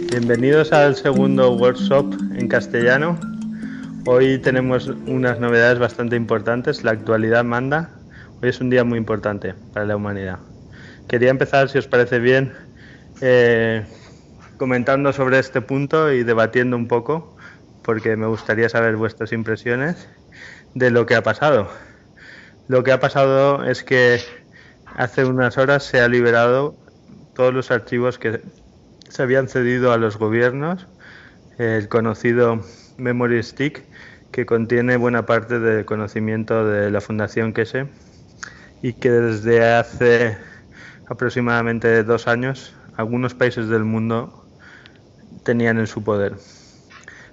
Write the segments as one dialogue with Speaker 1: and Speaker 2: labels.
Speaker 1: Bienvenidos al segundo workshop en castellano. Hoy tenemos unas novedades bastante importantes. La actualidad manda. Hoy es un día muy importante para la humanidad. Quería empezar, si os parece bien, comentando sobre este punto y debatiendo un poco, porque me gustaría saber vuestras impresiones de lo que ha pasado. Lo que ha pasado es que hace unas horas se ha liberado todos los archivos que se habían cedido a los gobiernos, el conocido Memory Stick, que contiene buena parte del conocimiento de la Fundación Keshe y que desde hace aproximadamente 2 años algunos países del mundo tenían en su poder.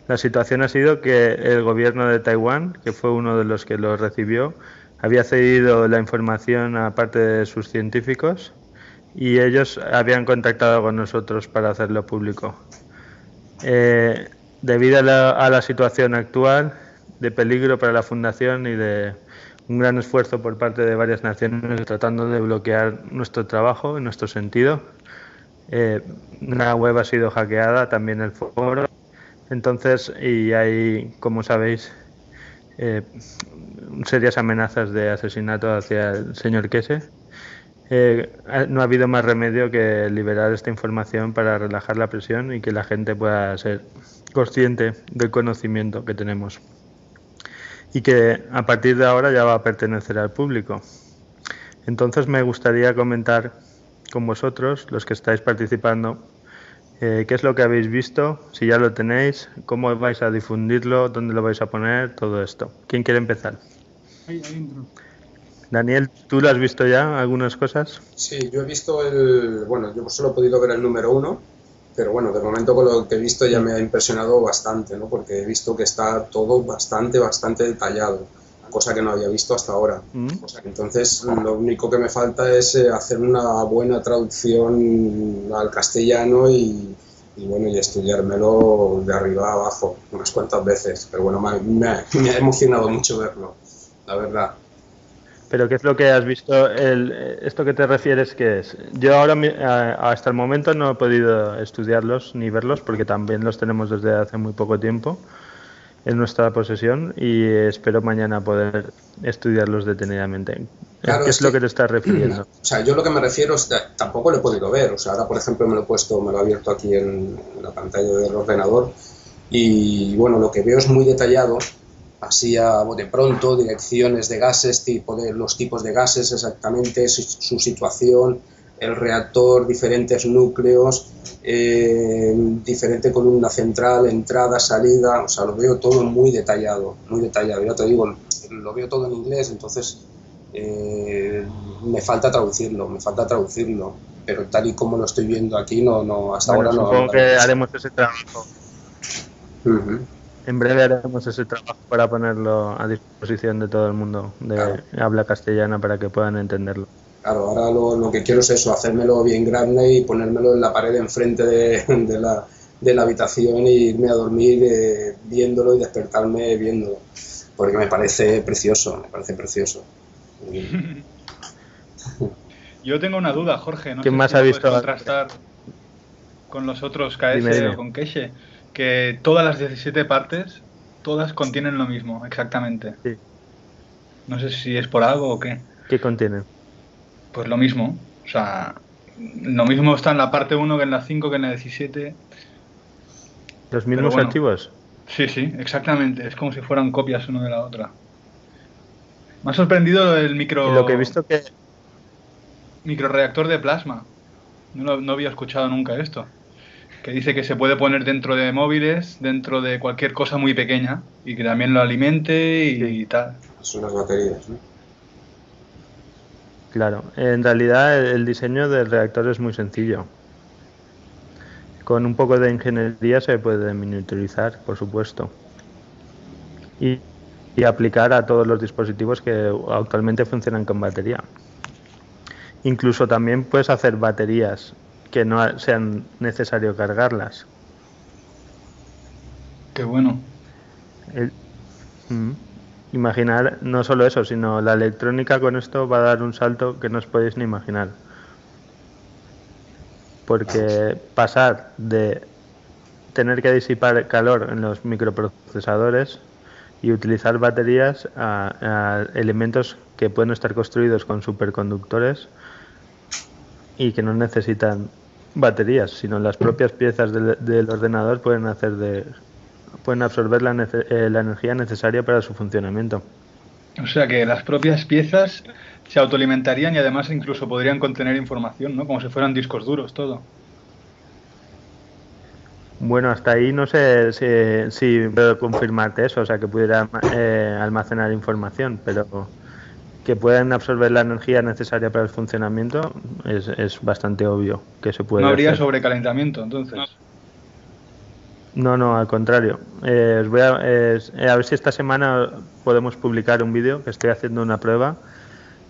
Speaker 1: La situación ha sido que el gobierno de Taiwán, que fue uno de los que lo recibió, había cedido la información a parte de sus científicos y ellos habían contactado con nosotros para hacerlo público. Debido a la situación actual de peligro para la Fundación y de un gran esfuerzo por parte de varias naciones tratando de bloquear nuestro trabajo en nuestro sentido, la web ha sido hackeada, también el foro. Entonces, y hay, como sabéis, serias amenazas de asesinato hacia el señor Keshe. No ha habido más remedio que liberar esta información para relajar la presión y que la gente pueda ser consciente del conocimiento que tenemos y que a partir de ahora ya va a pertenecer al público. Entonces me gustaría comentar con vosotros, los que estáis participando, qué es lo que habéis visto, si ya lo tenéis, cómo vais a difundirlo, dónde lo vais a poner, todo esto. ¿Quién quiere empezar?
Speaker 2: Ahí entro.
Speaker 1: Daniel, ¿tú lo has visto ya, algunas cosas?
Speaker 3: Sí, yo he visto bueno, yo solo he podido ver el número 1, pero bueno, de momento con lo que he visto ya me ha impresionado bastante, ¿no? Porque he visto que está todo bastante detallado, cosa que no había visto hasta ahora. Entonces, lo único que me falta es hacer una buena traducción al castellano y bueno, y estudiármelo de arriba a abajo unas cuantas veces. Pero bueno, me ha emocionado mucho verlo, la verdad.
Speaker 1: ¿Pero qué es lo que has visto? ¿Esto que te refieres qué es? Yo ahora, hasta el momento, no he podido estudiarlos ni verlos porque también los tenemos desde hace muy poco tiempo en nuestra posesión y espero mañana poder estudiarlos detenidamente.
Speaker 3: Claro,
Speaker 1: ¿Qué es lo que te estás refiriendo?
Speaker 3: O sea, yo lo que me refiero es que tampoco lo he podido ver. O sea, ahora, por ejemplo, me lo he abierto aquí en la pantalla del ordenador y, bueno, lo que veo es muy detallado, así a bote pronto, direcciones de gases, los tipos de gases exactamente, su situación, el reactor, diferentes núcleos, diferente columna central, entrada, salida. O sea, lo veo todo muy detallado, ya te digo, lo veo todo en inglés, entonces me falta traducirlo, pero tal y como lo estoy viendo aquí, hasta ahora no.
Speaker 1: Supongo que haremos ese trabajo. En breve haremos ese trabajo para ponerlo a disposición de todo el mundo de habla castellana para que puedan entenderlo.
Speaker 3: Claro, ahora lo que quiero es eso, hacérmelo bien grande y ponérmelo en la pared enfrente de la habitación e irme a dormir viéndolo y despertarme viéndolo, porque me parece precioso.
Speaker 2: Yo tengo una duda, Jorge, no
Speaker 1: ¿Quién
Speaker 2: sé
Speaker 1: más
Speaker 2: si
Speaker 1: ha
Speaker 2: lo
Speaker 1: visto?
Speaker 2: puedes contrastar con los otros KS
Speaker 1: Dime.
Speaker 2: o con Keshe, que todas las 17 partes, todas contienen lo mismo, exactamente.
Speaker 1: Sí.
Speaker 2: No sé si es por algo o qué.
Speaker 1: ¿Qué contienen?
Speaker 2: Pues lo mismo, o sea, lo mismo está en la parte 1 que en la 5 que en la 17.
Speaker 1: ¿Los
Speaker 2: Pero
Speaker 1: mismos
Speaker 2: bueno,
Speaker 1: archivos?
Speaker 2: sí, exactamente, es como si fueran copias uno de la otra. Me ha sorprendido el
Speaker 1: Y lo que he visto que...
Speaker 2: microreactor de plasma. No había escuchado nunca esto. Que dice que se puede poner dentro de móviles, dentro de cualquier cosa muy pequeña y que también lo alimente y tal.
Speaker 3: Son las baterías, ¿no?
Speaker 1: Claro, en realidad el diseño del reactor es muy sencillo. Con un poco de ingeniería se puede miniaturizar, por supuesto. Y aplicar a todos los dispositivos que actualmente funcionan con batería. Incluso también puedes hacer baterías que no sean necesario cargarlas.
Speaker 2: Qué bueno.
Speaker 1: El- mm. Imaginar no solo eso, sino la electrónica con esto va a dar un salto que no os podéis ni imaginar. Porque pasar de tener que disipar calor en los microprocesadores y utilizar baterías a elementos que pueden estar construidos con superconductores y que no necesitan baterías, sino las propias piezas del ordenador pueden absorber la energía necesaria para su funcionamiento.
Speaker 2: O sea que las propias piezas se autoalimentarían y además incluso podrían contener información, ¿no? Como si fueran discos duros, todo.
Speaker 1: Bueno, hasta ahí no sé si puedo confirmarte eso, o sea, que pudiera almacenar información, pero que puedan absorber la energía necesaria para el funcionamiento es bastante obvio que se
Speaker 2: No
Speaker 1: puede
Speaker 2: habría
Speaker 1: hacer.
Speaker 2: sobrecalentamiento, entonces.
Speaker 1: No, al contrario. Os voy a ver si esta semana podemos publicar un vídeo que estoy haciendo una prueba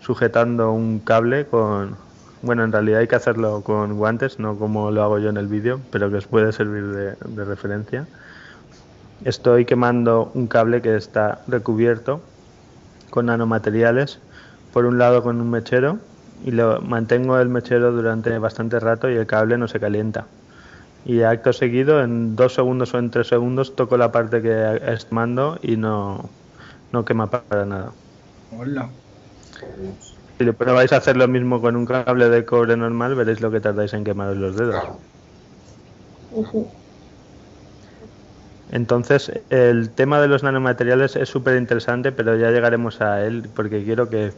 Speaker 1: sujetando un cable con... Bueno, en realidad hay que hacerlo con guantes, no como lo hago yo en el vídeo, pero que os puede servir de referencia. Estoy quemando un cable que está recubierto con nanomateriales, por un lado con un mechero, y lo mantengo el mechero durante bastante rato y el cable no se calienta. Y acto seguido, en 2 segundos o en 3 segundos, toco la parte que es mando y no quema para nada.
Speaker 2: Hola.
Speaker 1: Si le probáis a hacer lo mismo con un cable de cobre normal, veréis lo que tardáis en quemaros los dedos.
Speaker 3: Claro.
Speaker 1: Entonces, el tema de los nanomateriales es súper interesante, pero ya llegaremos a él porque quiero que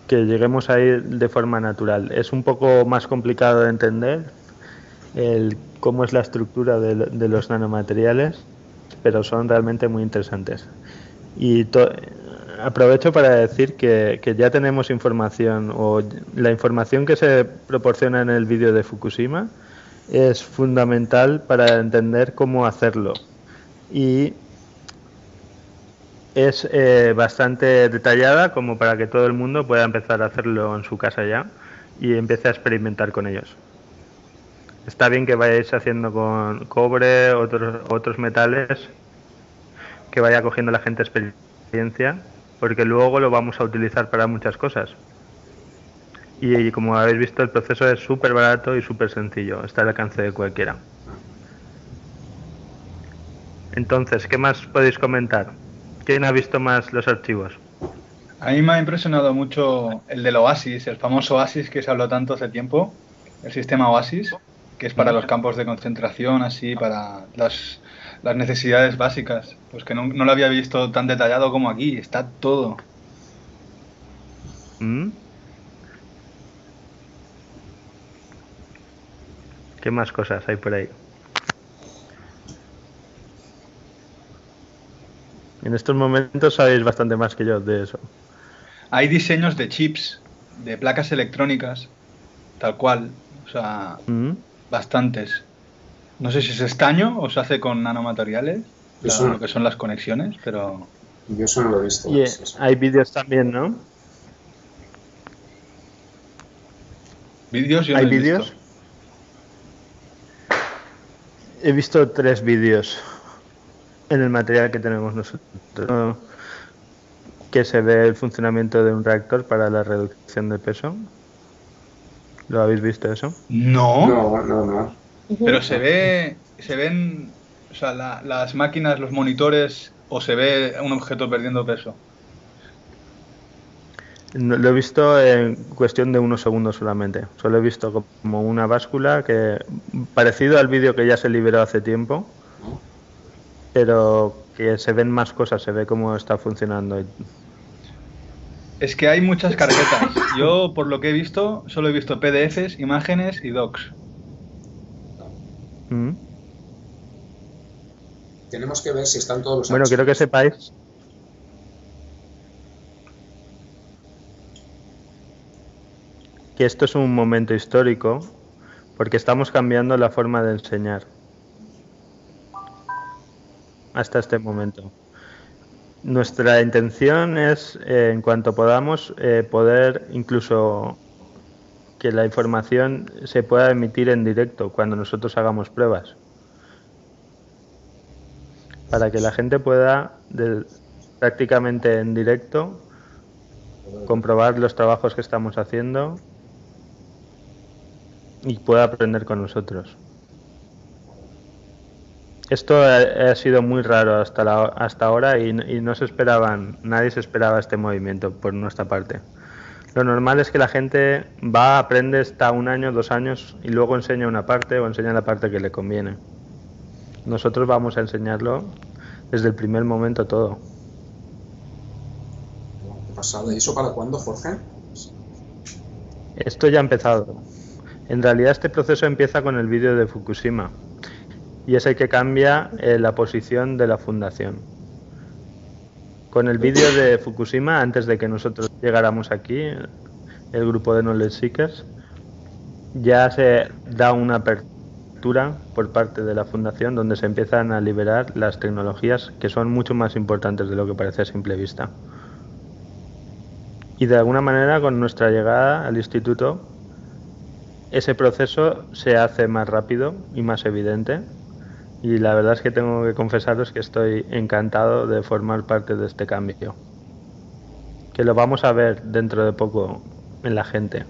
Speaker 1: lleguemos a ir de forma natural. Es un poco más complicado de entender cómo es la estructura de los nanomateriales, pero son realmente muy interesantes. Y aprovecho para decir que ya tenemos información, o la información que se proporciona en el vídeo de Fukushima es fundamental para entender cómo hacerlo. Y es bastante detallada como para que todo el mundo pueda empezar a hacerlo en su casa ya y empiece a experimentar con ellos. Está bien que vayáis haciendo con cobre, otros metales, que vaya cogiendo la gente experiencia, porque luego lo vamos a utilizar para muchas cosas. Y como habéis visto, el proceso es súper barato y súper sencillo, está al alcance de cualquiera. Entonces, ¿qué más podéis comentar? ¿Quién ha visto más los archivos?
Speaker 2: A mí me ha impresionado mucho el del Oasis, el famoso Oasis que se habló tanto hace tiempo, el sistema Oasis, que es para los campos de concentración, así, para las necesidades básicas. Pues que no lo había visto tan detallado como aquí, está todo.
Speaker 1: ¿Mm? ¿Qué más cosas hay por ahí? En estos momentos sabéis bastante más que yo de eso.
Speaker 2: Hay diseños de chips, de placas electrónicas, tal cual, o sea,
Speaker 1: ¿Mm?
Speaker 2: bastantes. No sé si es estaño o se hace con nanomateriales,
Speaker 3: Eso
Speaker 2: lo que son las conexiones, pero
Speaker 3: yo eso no lo he visto.
Speaker 1: Y
Speaker 3: Sí, sí.
Speaker 1: hay vídeos también, ¿no?
Speaker 2: vídeos yo no
Speaker 1: ¿Hay
Speaker 2: he visto.
Speaker 1: vídeos? He visto 3 vídeos en el material que tenemos nosotros, que se ve el funcionamiento de un reactor para la reducción de peso. ¿Lo habéis visto eso?
Speaker 2: No,
Speaker 3: No.
Speaker 2: pero se ven, o sea, las máquinas, los monitores, o se ve un objeto perdiendo peso.
Speaker 1: Lo he visto en cuestión de unos segundos solamente. Solo he visto como una báscula que parecido al vídeo que ya se liberó hace tiempo, pero que se ven más cosas, se ve cómo está funcionando.
Speaker 2: Es que hay muchas carpetas. Yo, por lo que he visto, solo he visto PDFs, imágenes y docs.
Speaker 1: ¿Mm?
Speaker 3: Tenemos que ver si están todos los
Speaker 1: Bueno, quiero que sepáis que esto es un momento histórico porque estamos cambiando la forma de enseñar hasta este momento. Nuestra intención es, en cuanto podamos, poder incluso que la información se pueda emitir en directo cuando nosotros hagamos pruebas. para que la gente pueda prácticamente en directo comprobar los trabajos que estamos haciendo y pueda aprender con nosotros. Esto ha sido muy raro hasta ahora y no se esperaban, nadie se esperaba este movimiento por nuestra parte. Lo normal es que la gente va, aprende, está 1 año, 2 años y luego enseña una parte o enseña la parte que le conviene. Nosotros vamos a enseñarlo desde el primer momento todo.
Speaker 3: ¿Qué pasada? ¿Y eso para cuándo, Jorge?
Speaker 1: Esto ya ha empezado. En realidad este proceso empieza con el vídeo de Fukushima y es el que cambia la posición de la fundación. Con el vídeo de Fukushima, antes de que nosotros llegáramos aquí, el grupo de Knowledge Seekers, ya se da una apertura por parte de la fundación donde se empiezan a liberar las tecnologías que son mucho más importantes de lo que parece a simple vista. Y de alguna manera, con nuestra llegada al instituto, ese proceso se hace más rápido y más evidente. Y la verdad es que tengo que confesaros que estoy encantado de formar parte de este cambio. Que lo vamos a ver dentro de poco en la gente.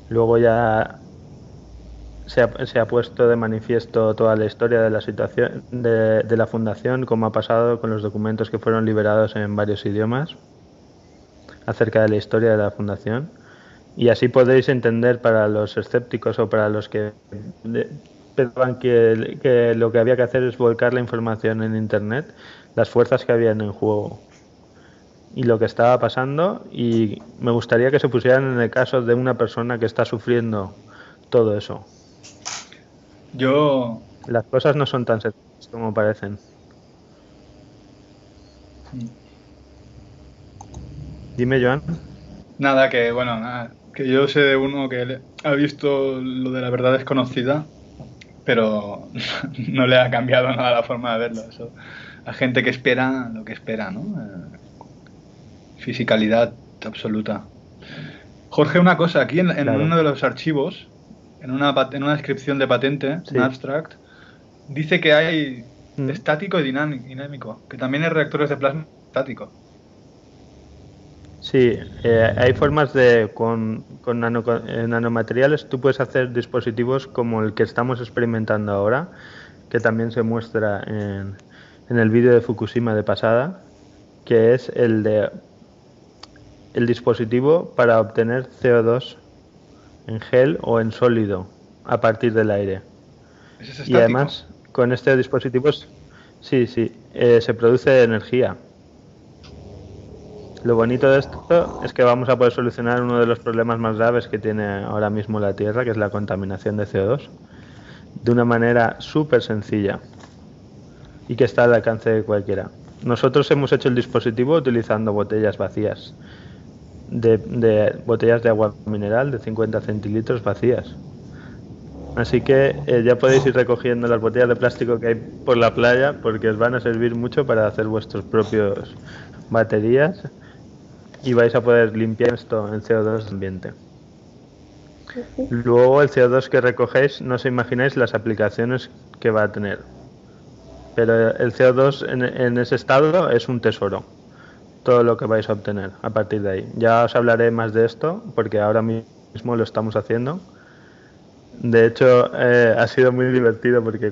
Speaker 1: Luego ya se ha puesto de manifiesto toda la historia de la situación de la fundación, como ha pasado con los documentos que fueron liberados en varios idiomas acerca de la historia de la fundación. Y así podéis entender, para los escépticos o para los que pensaban que lo que había que hacer es volcar la información en internet, las fuerzas que habían en juego y lo que estaba pasando, y me gustaría que se pusieran en el caso de una persona que está sufriendo todo eso. Las cosas no son tan sencillas como parecen. Dime, Joan.
Speaker 2: Nada, que yo sé de uno que ha visto lo de la verdad desconocida, pero no le ha cambiado nada la forma de verlo. Eso, a gente que espera lo que espera, ¿no? Fisicalidad absoluta. Jorge, una cosa, aquí en
Speaker 1: Claro.
Speaker 2: uno de los archivos, en una descripción de patente,
Speaker 1: Sí.
Speaker 2: un abstract, dice que hay estático y dinámico, que también hay reactores de plasma estático.
Speaker 1: Sí, hay formas de, con nanomateriales, tú puedes hacer dispositivos como el que estamos experimentando ahora, que también se muestra en el vídeo de Fukushima de pasada, que es el dispositivo para obtener CO2 en gel o en sólido a partir del aire.
Speaker 2: ¿Ese es estático?
Speaker 1: Y además, con este dispositivo, sí, se produce energía. Lo bonito de esto es que vamos a poder solucionar uno de los problemas más graves que tiene ahora mismo la Tierra, que es la contaminación de CO2, de una manera súper sencilla y que está al alcance de cualquiera. Nosotros hemos hecho el dispositivo utilizando botellas vacías, de botellas de agua mineral de 50 centilitros vacías. Así que ya podéis ir recogiendo las botellas de plástico que hay por la playa, porque os van a servir mucho para hacer vuestros propios baterías y vais a poder limpiar esto en CO2 del ambiente. Luego el CO2 que recogéis, no os imagináis las aplicaciones que va a tener. Pero el CO2 en ese estado es un tesoro, todo lo que vais a obtener a partir de ahí. Ya os hablaré más de esto, porque ahora mismo lo estamos haciendo. De hecho, ha sido muy divertido porque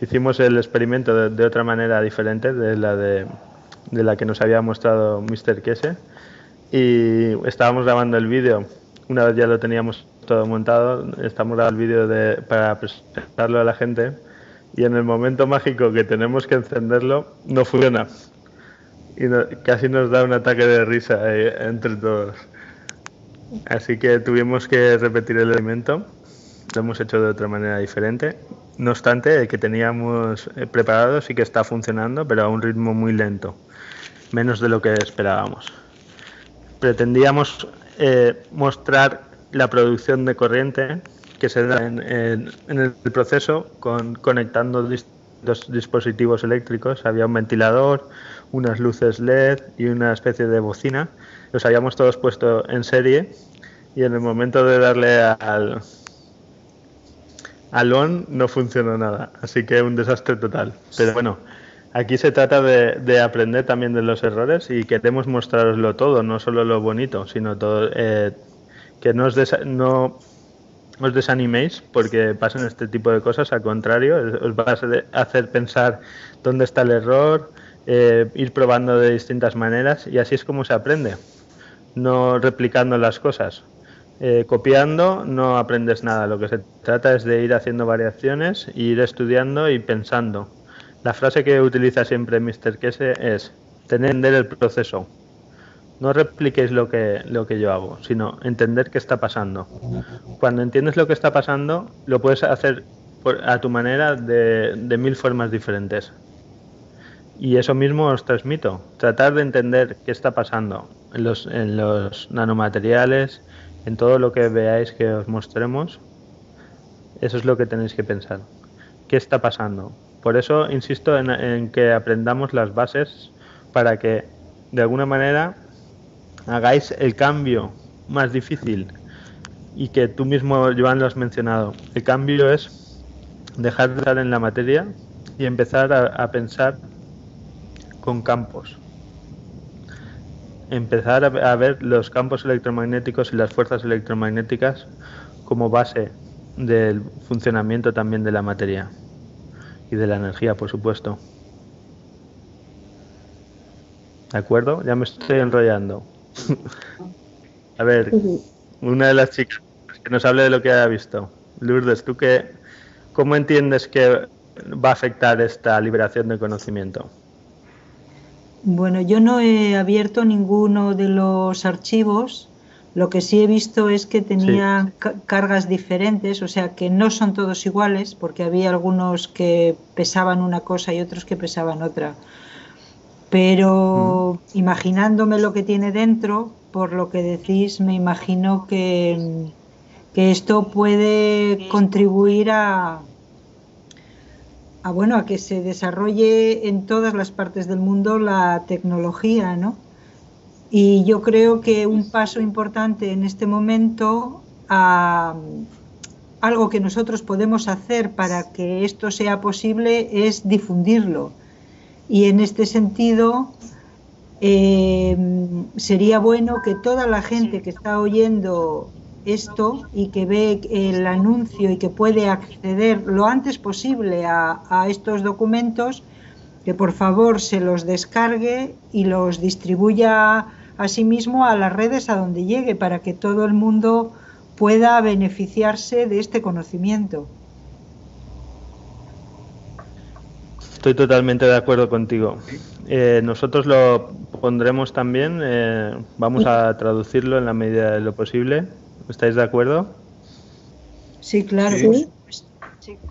Speaker 1: hicimos el experimento de otra manera diferente de la que nos había mostrado Mr. Kese. Y estábamos grabando el vídeo, una vez ya lo teníamos todo montado, estamos grabando el vídeo para presentarlo a la gente, y en el momento mágico que tenemos que encenderlo, no funciona. Y casi nos da un ataque de risa entre todos. Así que tuvimos que repetir el elemento, lo hemos hecho de otra manera diferente. No obstante, el que teníamos preparado sí que está funcionando, pero a un ritmo muy lento, menos de lo que esperábamos. Pretendíamos mostrar la producción de corriente que se da en el proceso conectando dos dispositivos eléctricos. Había un ventilador, unas luces LED y una especie de bocina. Los habíamos todos puesto en serie y en el momento de darle Alone no funcionó nada, así que un desastre total. Pero bueno, aquí se trata de aprender también de los errores y queremos mostraroslo todo, no solo lo bonito, sino todo. Que no os desaniméis porque pasan este tipo de cosas, al contrario, os va a hacer pensar dónde está el error, ir probando de distintas maneras y así es como se aprende, no replicando las cosas. Copiando no aprendes nada, lo que se trata es de ir haciendo variaciones, ir estudiando y pensando. La frase que utiliza siempre Mr. Kese es entender el proceso. No repliquéis lo que yo hago, sino entender qué está pasando. Cuando entiendes lo que está pasando, lo puedes hacer a tu manera de 1000 formas diferentes. Y eso mismo os transmito. Tratar de entender qué está pasando en los nanomateriales, en todo lo que veáis que os mostremos. Eso es lo que tenéis que pensar. ¿Qué está pasando? Por eso insisto en que aprendamos las bases para que, de alguna manera, hagáis el cambio más difícil y que tú mismo, Joan, lo has mencionado. El cambio es dejar de estar en la materia y empezar a pensar con campos. Empezar a ver los campos electromagnéticos y las fuerzas electromagnéticas como base del funcionamiento también de la materia y de la energía, por supuesto. ¿De acuerdo? Ya me estoy enrollando. A ver, una de las chicas que nos hable de lo que ha visto. Lourdes, ¿tú cómo entiendes que va a afectar esta liberación de conocimiento?
Speaker 4: Bueno, yo no he abierto ninguno de los archivos. Lo que sí he visto es que tenía cargas diferentes, o sea que no son todos iguales, porque había algunos que pesaban una cosa y otros que pesaban otra. Pero imaginándome lo que tiene dentro, por lo que decís, me imagino que esto puede contribuir a que se desarrolle en todas las partes del mundo la tecnología, ¿no? Y yo creo que un paso importante en este momento, algo que nosotros podemos hacer para que esto sea posible, es difundirlo. Y en este sentido, sería bueno que toda la gente que está oyendo esto y que ve el anuncio y que puede acceder lo antes posible a estos documentos, que por favor se los descargue y los distribuya asimismo a las redes a donde llegue, para que todo el mundo pueda beneficiarse de este conocimiento.
Speaker 1: Estoy totalmente de acuerdo contigo. Nosotros lo pondremos también, vamos a traducirlo en la medida de lo posible. ¿Estáis de acuerdo?
Speaker 4: Sí, claro.
Speaker 5: Sí,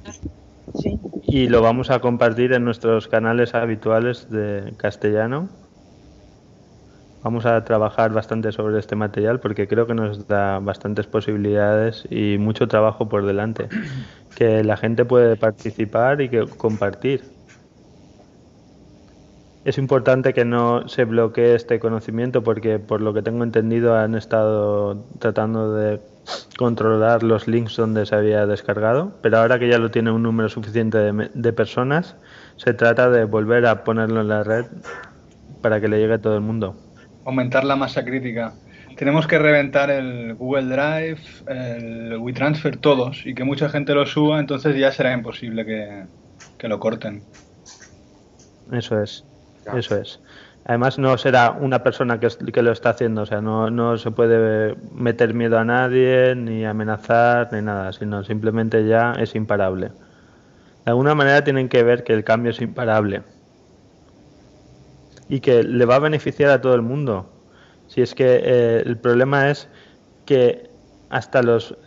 Speaker 5: claro. Sí.
Speaker 1: Y lo vamos a compartir en nuestros canales habituales de castellano. Vamos a trabajar bastante sobre este material porque creo que nos da bastantes posibilidades y mucho trabajo por delante. Que la gente puede participar y que compartir. Es importante que no se bloquee este conocimiento porque, por lo que tengo entendido, han estado tratando de controlar los links donde se había descargado, pero ahora que ya lo tiene un número suficiente de personas, se trata de volver a ponerlo en la red para que le llegue a todo el mundo.
Speaker 2: Aumentar la masa crítica. Tenemos que reventar el Google Drive, el WeTransfer, todos, y que mucha gente lo suba, entonces ya será imposible que lo corten.
Speaker 1: Eso es. Eso es. Además no será una persona que lo está haciendo, o sea, no se puede meter miedo a nadie, ni amenazar, ni nada, sino simplemente ya es imparable. De alguna manera tienen que ver que el cambio es imparable y que le va a beneficiar a todo el mundo. Si es que el problema es que hasta los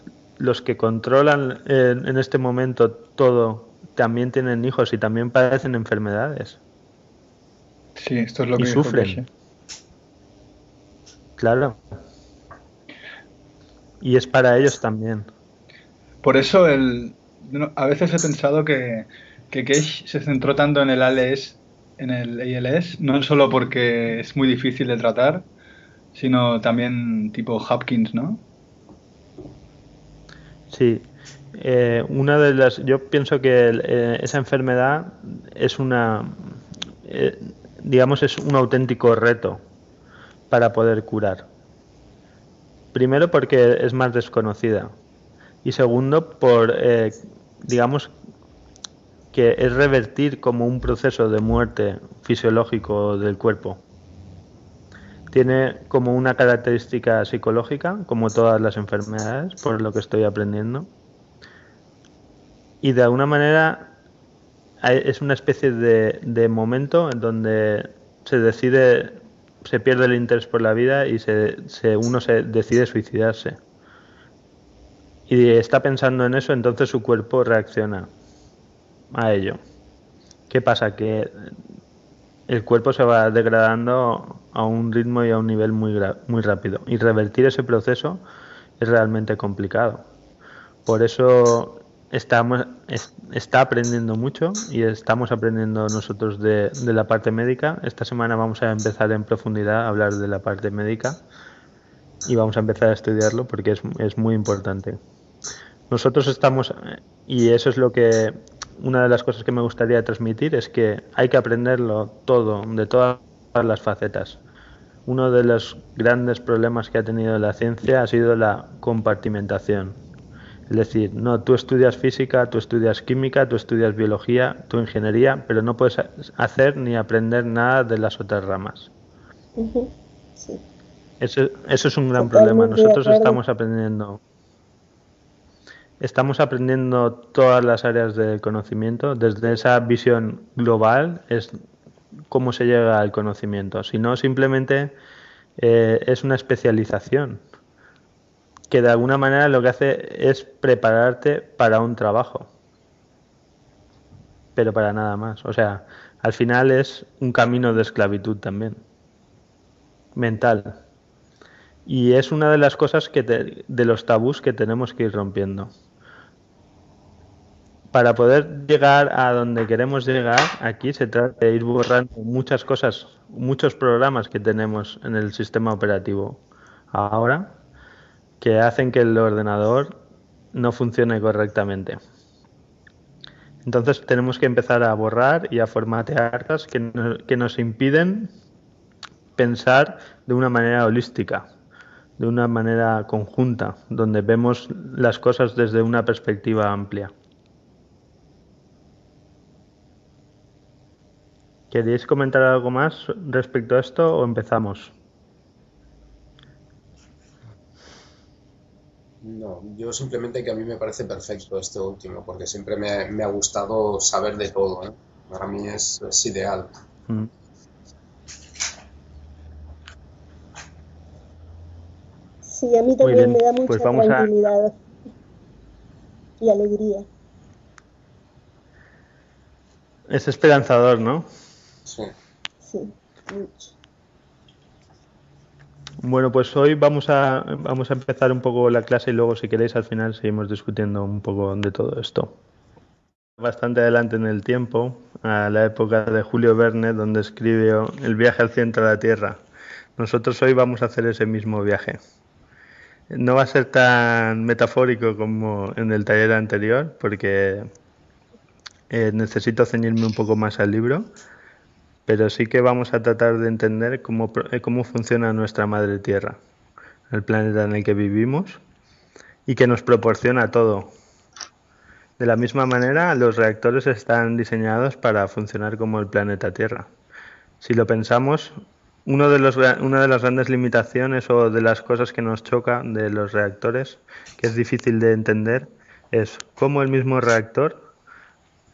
Speaker 1: que controlan en este momento todo también tienen hijos y también padecen enfermedades.
Speaker 2: Sí, esto es lo que
Speaker 1: y sufren. Claro. Y es para ellos también.
Speaker 2: Por eso a veces he pensado que Cage se centró tanto en el ALS, en el ALS, no solo porque es muy difícil de tratar, sino también tipo Hopkins, ¿no?
Speaker 1: Sí. yo pienso que esa enfermedad es digamos, es un auténtico reto para poder curar. Primero porque es más desconocida y segundo digamos, que es revertir como un proceso de muerte fisiológico del cuerpo. Tiene como una característica psicológica, como todas las enfermedades, por lo que estoy aprendiendo. Y de alguna manera es una especie de momento en donde se pierde el interés por la vida y uno se decide suicidarse. Y está pensando en eso, entonces su cuerpo reacciona a ello. ¿Qué pasa? Que el cuerpo se va degradando a un ritmo y a un nivel muy rápido. Y revertir ese proceso es realmente complicado. Por eso está aprendiendo mucho y estamos aprendiendo nosotros de la parte médica. Esta semana vamos a empezar en profundidad a hablar de la parte médica y vamos a empezar a estudiarlo porque es muy importante. Nosotros y eso es una de las cosas que me gustaría transmitir, es que hay que aprenderlo todo, de todas las facetas. Uno de los grandes problemas que ha tenido la ciencia ha sido la compartimentación. Es decir, no, tú estudias física, tú estudias química, tú estudias biología, tú ingeniería, pero no puedes hacer ni aprender nada de las otras ramas.
Speaker 6: Sí.
Speaker 1: Eso es un gran problema. Nosotros estamos aprendiendo todas las áreas del conocimiento. Desde esa visión global es cómo se llega al conocimiento. Si no, simplemente es una especialización que de alguna manera lo que hace es prepararte para un trabajo, pero para nada más. O sea, al final es un camino de esclavitud también, mental. Y es una de las cosas de los tabús que tenemos que ir rompiendo. Para poder llegar a donde queremos llegar, aquí se trata de ir borrando muchas cosas, muchos programas que tenemos en el sistema operativo ahora, que hacen que el ordenador no funcione correctamente. Entonces tenemos que empezar a borrar y a formatear cosas que nos impiden pensar de una manera holística, de una manera conjunta, donde vemos las cosas desde una perspectiva amplia. ¿Queréis comentar algo más respecto a esto o empezamos?
Speaker 3: No, yo simplemente que a mí me parece perfecto este último, porque siempre me ha gustado saber de todo, ¿eh? Para mí es ideal.
Speaker 6: Sí, a mí también me da mucha tranquilidad y alegría.
Speaker 1: Es esperanzador, ¿no?
Speaker 3: Sí.
Speaker 6: Sí, mucho.
Speaker 1: Bueno, pues hoy vamos a empezar un poco la clase y luego, si queréis, al final seguimos discutiendo un poco de todo esto. Bastante adelante en el tiempo, a la época de Julio Verne, donde escribió El viaje al centro de la Tierra. Nosotros hoy vamos a hacer ese mismo viaje. No va a ser tan metafórico como en el taller anterior, porque necesito ceñirme un poco más al libro, pero sí que vamos a tratar de entender cómo funciona nuestra madre Tierra, el planeta en el que vivimos y que nos proporciona todo. De la misma manera, los reactores están diseñados para funcionar como el planeta Tierra. Si lo pensamos, una de las grandes limitaciones o de las cosas que nos choca de los reactores, que es difícil de entender, es cómo el mismo reactor,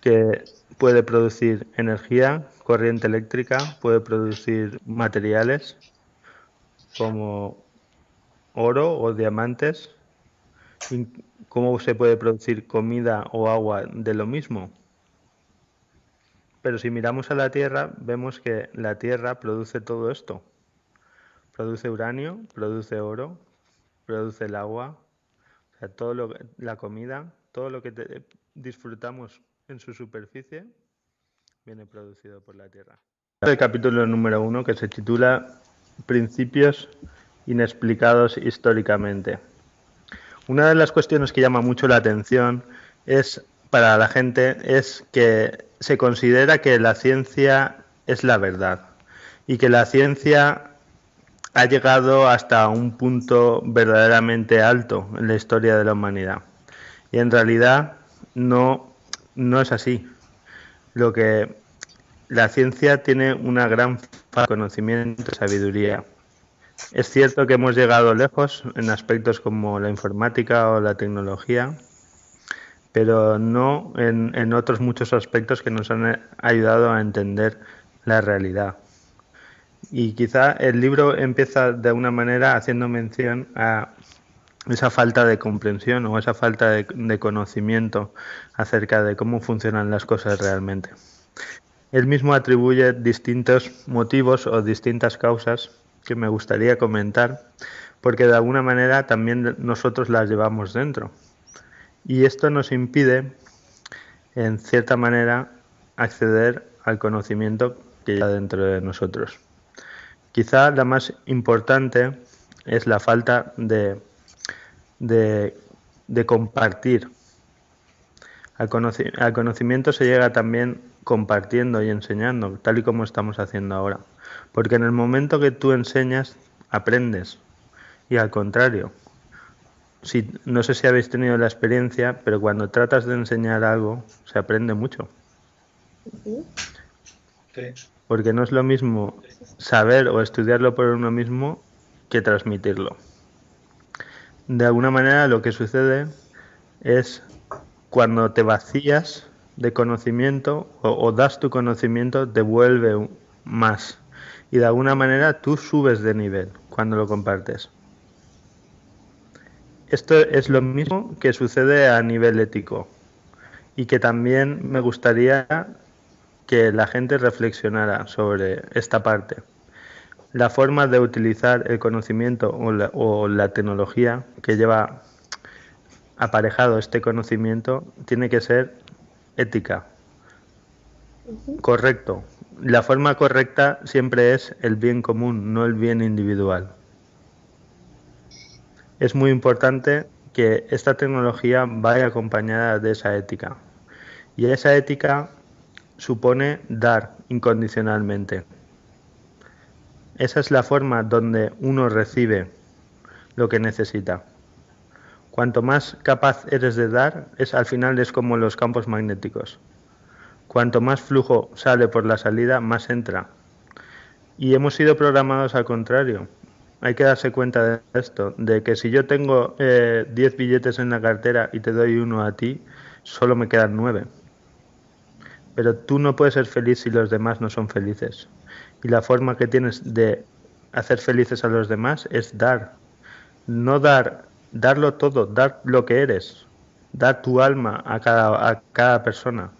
Speaker 1: que puede producir energía, corriente eléctrica, puede producir materiales como oro o diamantes, cómo se puede producir comida o agua de lo mismo. Pero si miramos a la Tierra, vemos que la Tierra produce todo esto. Produce uranio, produce oro, produce el agua, o sea, la comida, todo lo que disfrutamos en su superficie viene producido por la Tierra. El capítulo número 1, que se titula Principios inexplicados históricamente. Una de las cuestiones que llama mucho la atención es, para la gente, es que se considera que la ciencia es la verdad y que la ciencia ha llegado hasta un punto verdaderamente alto en la historia de la humanidad. Y en realidad no es así. La ciencia tiene una gran falta de conocimiento y sabiduría. Es cierto que hemos llegado lejos en aspectos como la informática o la tecnología, pero no en otros muchos aspectos que nos han ayudado a entender la realidad. Y quizá el libro empieza de alguna manera haciendo mención a esa falta de comprensión o esa falta de conocimiento acerca de cómo funcionan las cosas realmente. Él mismo atribuye distintos motivos o distintas causas que me gustaría comentar, porque de alguna manera también nosotros las llevamos dentro. Y esto nos impide, en cierta manera, acceder al conocimiento que está dentro de nosotros. Quizá la más importante es la falta de compartir. Al conocimiento se llega también compartiendo y enseñando, tal y como estamos haciendo ahora. Porque en el momento que tú enseñas, aprendes. Y al contrario, no sé si habéis tenido la experiencia, pero cuando tratas de enseñar algo, se aprende mucho.
Speaker 6: Sí.
Speaker 1: Porque no es lo mismo saber o estudiarlo por uno mismo que transmitirlo. De alguna manera lo que sucede es cuando te vacías de conocimiento o das tu conocimiento, devuelve más. Y de alguna manera tú subes de nivel cuando lo compartes. Esto es lo mismo que sucede a nivel ético y que también me gustaría que la gente reflexionara sobre esta parte. La forma de utilizar el conocimiento o la tecnología que lleva aparejado este conocimiento tiene que ser ética. Correcto. La forma correcta siempre es el bien común, no el bien individual. Es muy importante que esta tecnología vaya acompañada de esa ética. Y esa ética supone dar incondicionalmente. Esa es la forma donde uno recibe lo que necesita. Cuanto más capaz eres de dar, al final es como los campos magnéticos. Cuanto más flujo sale por la salida, más entra. Y hemos sido programados al contrario. Hay que darse cuenta de esto, de que si yo tengo 10 billetes en la cartera y te doy uno a ti, solo me quedan 9. Pero tú no puedes ser feliz si los demás no son felices. Y la forma que tienes de hacer felices a los demás es dar. No darlo todo, dar lo que eres. Dar tu alma a cada persona,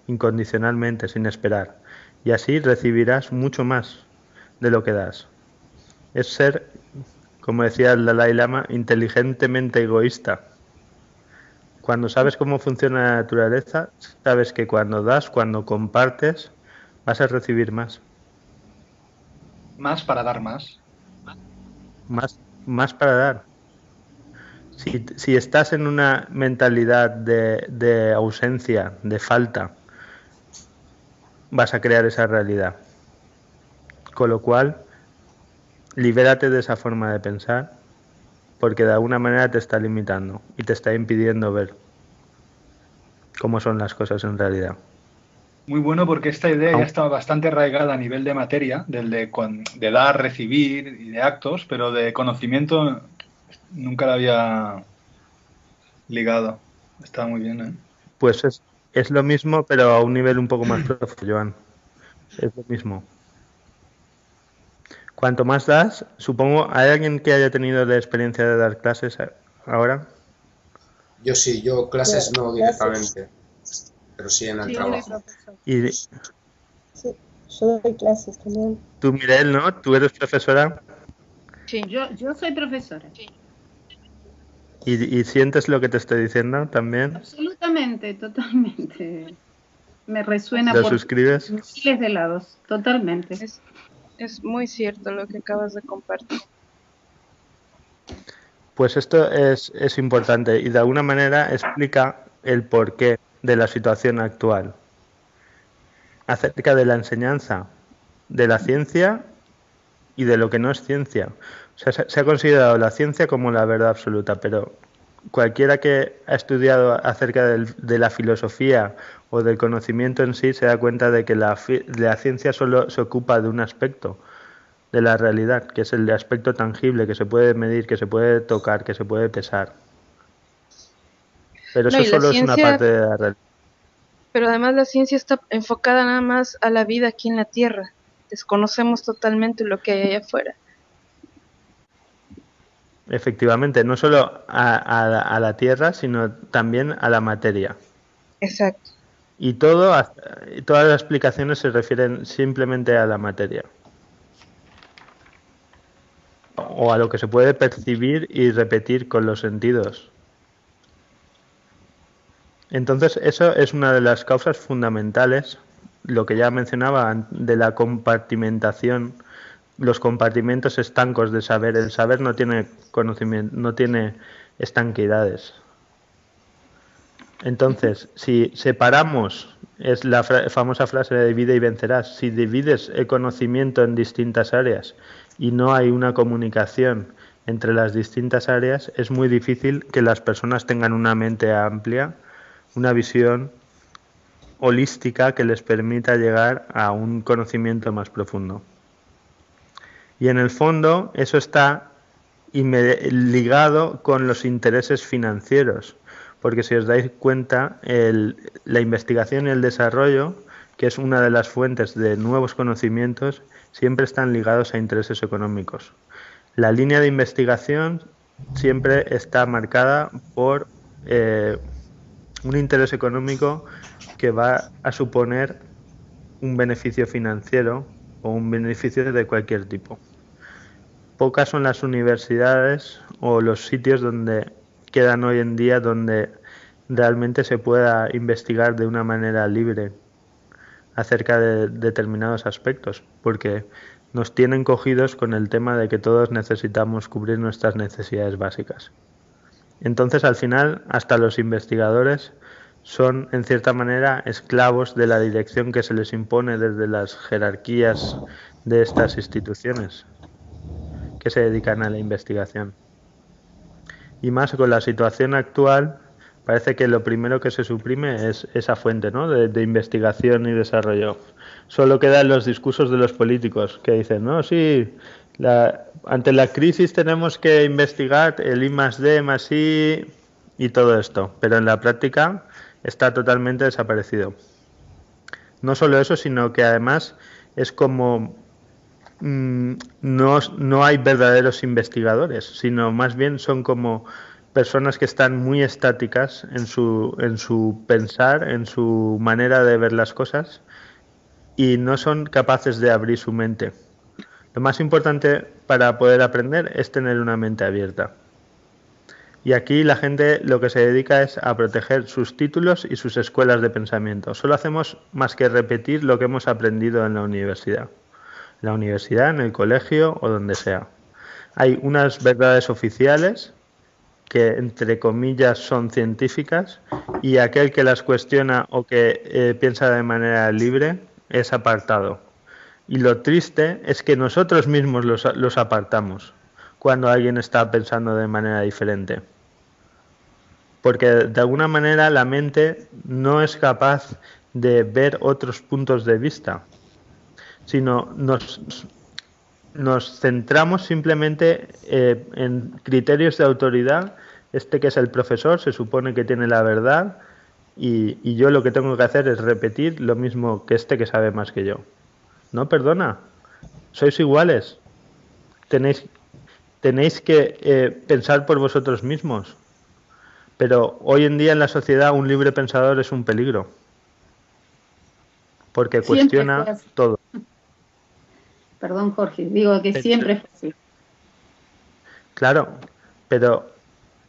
Speaker 1: incondicionalmente, sin esperar. Y así recibirás mucho más de lo que das. Es ser, como decía el Dalai Lama, inteligentemente egoísta. Cuando sabes cómo funciona la naturaleza, sabes que cuando das, cuando compartes, vas a recibir más.
Speaker 2: Más para dar más.
Speaker 1: Más para dar. Si estás en una mentalidad de ausencia, de falta, vas a crear esa realidad. Con lo cual, libérate de esa forma de pensar, porque de alguna manera te está limitando y te está impidiendo ver cómo son las cosas en realidad.
Speaker 2: Muy bueno, porque esta idea ya estaba bastante arraigada a nivel de materia, de dar, recibir y de actos, pero de conocimiento nunca la había ligado. Está muy bien, ¿eh?
Speaker 1: Pues es lo mismo, pero a un nivel un poco más profundo, Joan. Es lo mismo. Cuanto más das, supongo, ¿hay alguien que haya tenido la experiencia de dar clases ahora?
Speaker 3: Yo sí, yo clases no directamente, pero sí en el trabajo.
Speaker 1: Y
Speaker 6: sí, yo doy clases también.
Speaker 1: Tú, Mirel, ¿no? ¿Tú eres profesora?
Speaker 5: Sí, yo soy profesora. Sí.
Speaker 1: ¿Y sientes lo que te estoy diciendo también?
Speaker 5: Absolutamente, totalmente. Me resuena
Speaker 1: ¿Lo
Speaker 5: por
Speaker 1: suscribes?
Speaker 5: miles de lados, totalmente.
Speaker 7: Es muy cierto lo que acabas de compartir.
Speaker 1: Pues esto es importante y de alguna manera explica el porqué de la situación actual acerca de la enseñanza de la ciencia y de lo que no es ciencia. O sea, se ha considerado la ciencia como la verdad absoluta, pero cualquiera que ha estudiado acerca de la filosofía o del conocimiento en sí se da cuenta de que la ciencia solo se ocupa de un aspecto de la realidad, que es el aspecto tangible, que se puede medir, que se puede tocar, que se puede pesar. Pero eso solo es una parte de la realidad.
Speaker 7: Pero además la ciencia está enfocada nada más a la vida aquí en la Tierra. Desconocemos totalmente lo que hay allá afuera.
Speaker 1: Efectivamente, no solo a la Tierra, sino también a la materia.
Speaker 7: Exacto.
Speaker 1: Y todas las explicaciones se refieren simplemente a la materia. O a lo que se puede percibir y repetir con los sentidos. Entonces, eso es una de las causas fundamentales, lo que ya mencionaba, de la compartimentación, los compartimentos estancos de saber. El saber no tiene conocimiento, no tiene estanqueidades. Entonces, si separamos, es la famosa frase de divide y vencerás, si divides el conocimiento en distintas áreas y no hay una comunicación entre las distintas áreas, es muy difícil que las personas tengan una mente amplia, una visión holística que les permita llegar a un conocimiento más profundo. Y en el fondo eso está ligado con los intereses financieros, porque si os dais cuenta, la investigación y el desarrollo, que es una de las fuentes de nuevos conocimientos, siempre están ligados a intereses económicos. La línea de investigación siempre está marcada por un interés económico que va a suponer un beneficio financiero o un beneficio de cualquier tipo. Pocas son las universidades o los sitios donde quedan hoy en día donde realmente se pueda investigar de una manera libre acerca de determinados aspectos, porque nos tienen cogidos con el tema de que todos necesitamos cubrir nuestras necesidades básicas. Entonces, al final, hasta los investigadores son, en cierta manera, esclavos de la dirección que se les impone desde las jerarquías de estas instituciones que se dedican a la investigación. Y más con la situación actual, parece que lo primero que se suprime es esa fuente, ¿no?, de investigación y desarrollo. Solo quedan los discursos de los políticos que dicen, no, sí, ante la crisis tenemos que investigar el I+D más I y todo esto, pero en la práctica está totalmente desaparecido. No solo eso, sino que además es como no hay verdaderos investigadores, sino más bien son como personas que están muy estáticas en su pensar, en su manera de ver las cosas y no son capaces de abrir su mente. Lo más importante para poder aprender es tener una mente abierta. Y aquí la gente lo que se dedica es a proteger sus títulos y sus escuelas de pensamiento. Solo hacemos más que repetir lo que hemos aprendido en la universidad. En la universidad, en el colegio o donde sea. Hay unas verdades oficiales que, entre comillas, son científicas y aquel que las cuestiona o que piensa de manera libre es apartado. Y lo triste es que nosotros mismos los apartamos cuando alguien está pensando de manera diferente. Porque de alguna manera la mente no es capaz de ver otros puntos de vista, sino nos centramos simplemente en criterios de autoridad. Este que es el profesor se supone que tiene la verdad y yo lo que tengo que hacer es repetir lo mismo que este que sabe más que yo. No, perdona, sois iguales. Tenéis que pensar por vosotros mismos. Pero hoy en día en la sociedad un libre pensador es un peligro. Porque cuestiona todo.
Speaker 5: Perdón, Jorge, digo que siempre fue así.
Speaker 1: Claro, pero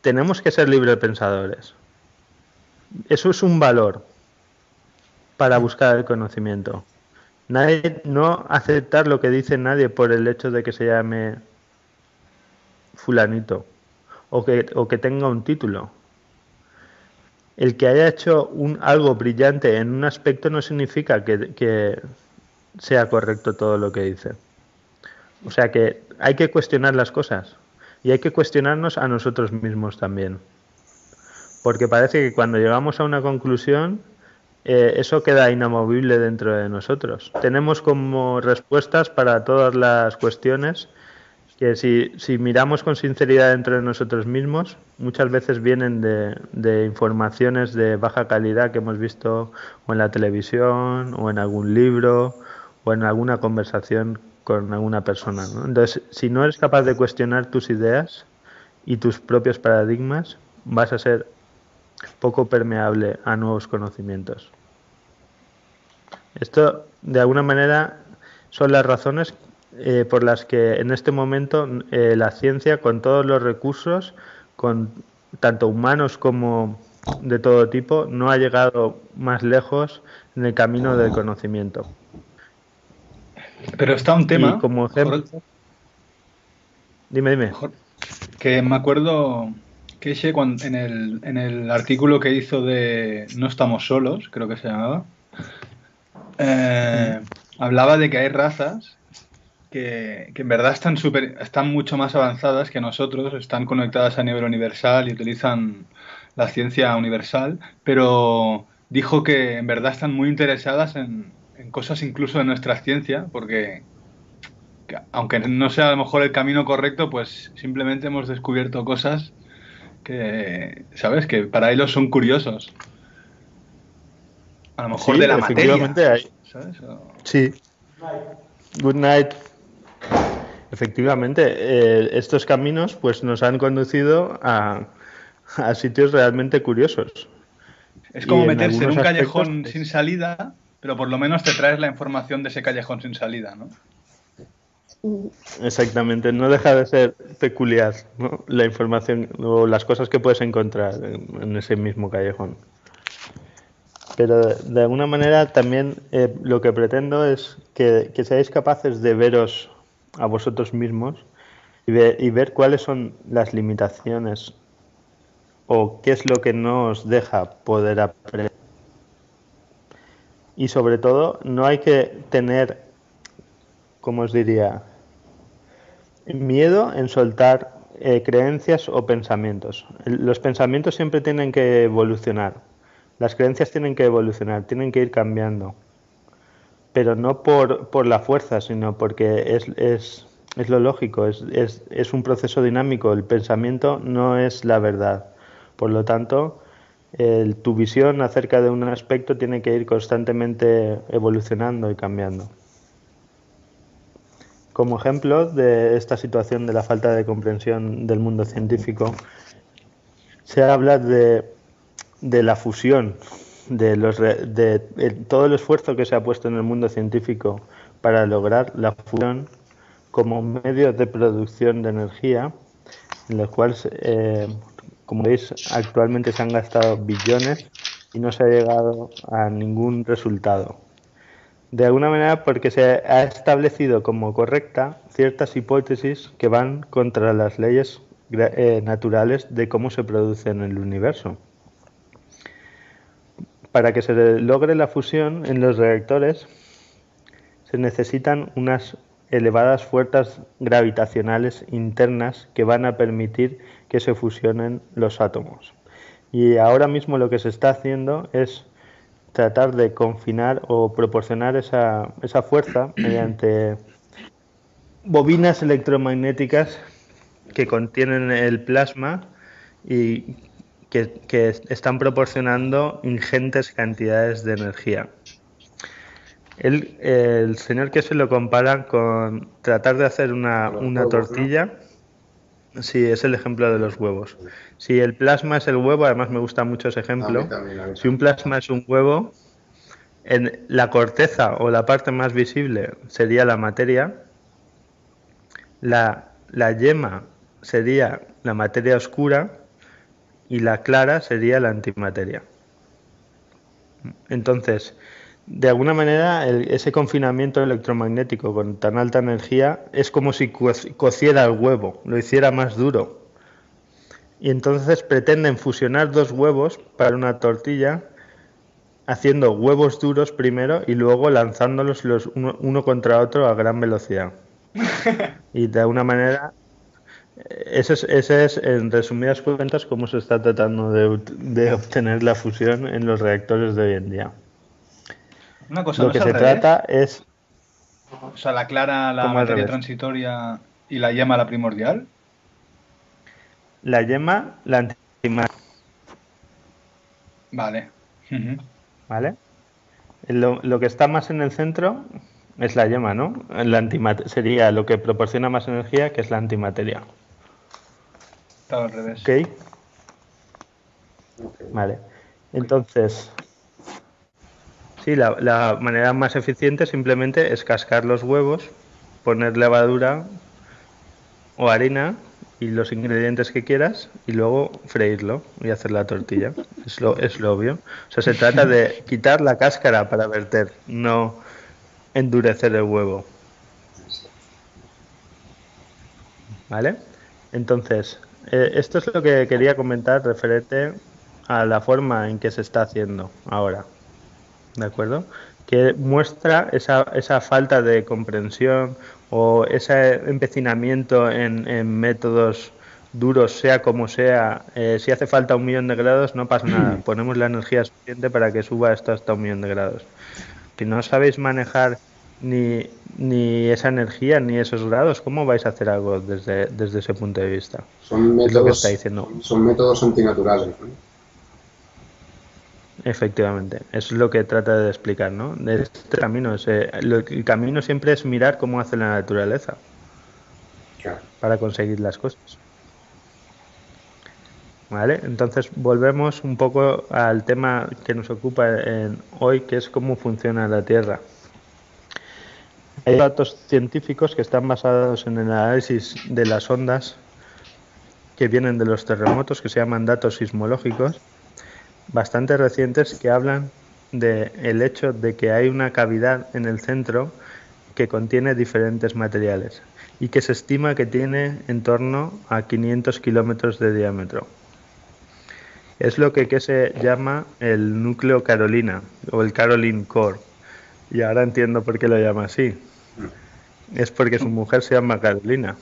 Speaker 1: tenemos que ser libres pensadores. Eso es un valor para buscar el conocimiento. No aceptar lo que dice nadie por el hecho de que se llame fulanito o que tenga un título. El que haya hecho algo brillante en un aspecto no significa que sea correcto todo lo que dice. O sea que hay que cuestionar las cosas y hay que cuestionarnos a nosotros mismos también. Porque parece que cuando llegamos a una conclusión, eso queda inamovible dentro de nosotros. Tenemos como respuestas para todas las cuestiones que si miramos con sinceridad dentro de nosotros mismos, muchas veces vienen de informaciones de baja calidad que hemos visto o en la televisión o en algún libro o en alguna conversación con alguna persona, ¿no? Entonces, si no eres capaz de cuestionar tus ideas y tus propios paradigmas, vas a ser poco permeable a nuevos conocimientos. Esto, de alguna manera, son las razones por las que en este momento la ciencia, con todos los recursos, con tanto humanos como de todo tipo, no ha llegado más lejos en el camino del conocimiento.
Speaker 2: Pero está un tema...
Speaker 1: Y como ejemplo... Dime.
Speaker 2: Que me acuerdo que en el artículo que hizo de No estamos solos, creo que se llamaba, hablaba de que hay razas que en verdad están mucho más avanzadas que nosotros, están conectadas a nivel universal y utilizan la ciencia universal, pero dijo que en verdad están muy interesadas en cosas incluso de nuestra ciencia, porque aunque no sea a lo mejor el camino correcto, pues simplemente hemos descubierto cosas que, ¿sabes?, que para ellos son curiosos. A lo mejor
Speaker 1: sí,
Speaker 2: de la materia.
Speaker 1: ¿Sabes? Sí. Good night. Efectivamente, estos caminos pues nos han conducido a sitios realmente curiosos.
Speaker 2: Es como meterse en un callejón sin salida, pero por lo menos te traes la información de ese callejón sin salida, ¿no?
Speaker 1: Exactamente, no deja de ser peculiar, ¿no?, la información o las cosas que puedes encontrar en ese mismo callejón. Pero de alguna manera también lo que pretendo es que seáis capaces de veros a vosotros mismos y ver cuáles son las limitaciones o qué es lo que no os deja poder aprender. Y sobre todo, no hay que tener, ¿cómo os diría?, miedo en soltar creencias o pensamientos. Los pensamientos siempre tienen que evolucionar. Las creencias tienen que evolucionar, tienen que ir cambiando. Pero no por la fuerza, sino porque es lo lógico, es un proceso dinámico. El pensamiento no es la verdad. Por lo tanto, tu visión acerca de un aspecto tiene que ir constantemente evolucionando y cambiando. Como ejemplo de esta situación de la falta de comprensión del mundo científico, se habla de la fusión, de todo el esfuerzo que se ha puesto en el mundo científico para lograr la fusión como medio de producción de energía, en los cuales, como veis, actualmente se han gastado billones y no se ha llegado a ningún resultado. De alguna manera porque se ha establecido como correcta ciertas hipótesis que van contra las leyes naturales de cómo se produce en el universo. Para que se logre la fusión en los reactores se necesitan unas elevadas fuerzas gravitacionales internas que van a permitir que se fusionen los átomos. Y ahora mismo lo que se está haciendo es tratar de confinar o proporcionar esa fuerza mediante bobinas electromagnéticas que contienen el plasma y que están proporcionando ingentes cantidades de energía. El señor que se lo compara con tratar de hacer una tortilla. Sí, es el ejemplo de los huevos. Si el plasma es el huevo, además me gusta mucho ese ejemplo. A mí también. Si un plasma es un huevo, en la corteza o la parte más visible sería la materia, la yema sería la materia oscura y la clara sería la antimateria. Entonces, de alguna manera, ese confinamiento electromagnético con tan alta energía es como si cociera el huevo, lo hiciera más duro. Y entonces pretenden fusionar 2 huevos para una tortilla, haciendo huevos duros primero y luego lanzándolos uno contra otro a gran velocidad. Y de alguna manera, ese es, en resumidas cuentas, cómo se está tratando de obtener la fusión en los reactores de hoy en día.
Speaker 2: Una cosa,
Speaker 1: Lo
Speaker 2: ¿no
Speaker 1: que
Speaker 2: es
Speaker 1: se
Speaker 2: al revés?
Speaker 1: trata es...
Speaker 2: O sea, la clara, la
Speaker 1: ¿Cómo al
Speaker 2: materia
Speaker 1: revés?
Speaker 2: transitoria y la yema, la primordial.
Speaker 1: La yema, la antimateria,
Speaker 2: Vale. Ujú.
Speaker 1: ¿vale? Lo que está más en el centro es la yema, ¿no? Sería lo que proporciona más energía, que es la antimateria.
Speaker 2: Estaba al revés.
Speaker 1: ¿Ok? Vale. Entonces, sí, la manera más eficiente simplemente es cascar los huevos, poner levadura o harina y los ingredientes que quieras y luego freírlo y hacer la tortilla. Es lo obvio. O sea, se trata de quitar la cáscara para verter, no endurecer el huevo. ¿Vale? Entonces, esto es lo que quería comentar referente a la forma en que se está haciendo ahora. ¿De acuerdo? Que muestra esa falta de comprensión o ese empecinamiento en métodos duros, sea como sea. Si hace falta 1.000.000 de grados, no pasa nada. Ponemos la energía suficiente para que suba esto hasta 1.000.000 de grados. Si no sabéis manejar ni esa energía ni esos grados, ¿cómo vais a hacer algo desde ese punto de vista? Es lo que está diciendo.
Speaker 3: Son métodos antinaturales, ¿no?
Speaker 1: Efectivamente, eso es lo que trata de explicar, ¿no? De este camino, el camino siempre es mirar cómo hace la naturaleza
Speaker 3: Claro.
Speaker 1: para conseguir las cosas. ¿Vale? Entonces volvemos un poco al tema que nos ocupa hoy, que es cómo funciona la Tierra. Hay datos científicos que están basados en el análisis de las ondas que vienen de los terremotos, que se llaman datos sismológicos, bastante recientes, que hablan del hecho de que hay una cavidad en el centro que contiene diferentes materiales y que se estima que tiene en torno a 500 kilómetros de diámetro. Es lo que se llama el núcleo Carolina o el Caroline Core. Y ahora entiendo por qué lo llama así. Es porque su mujer se llama Carolina.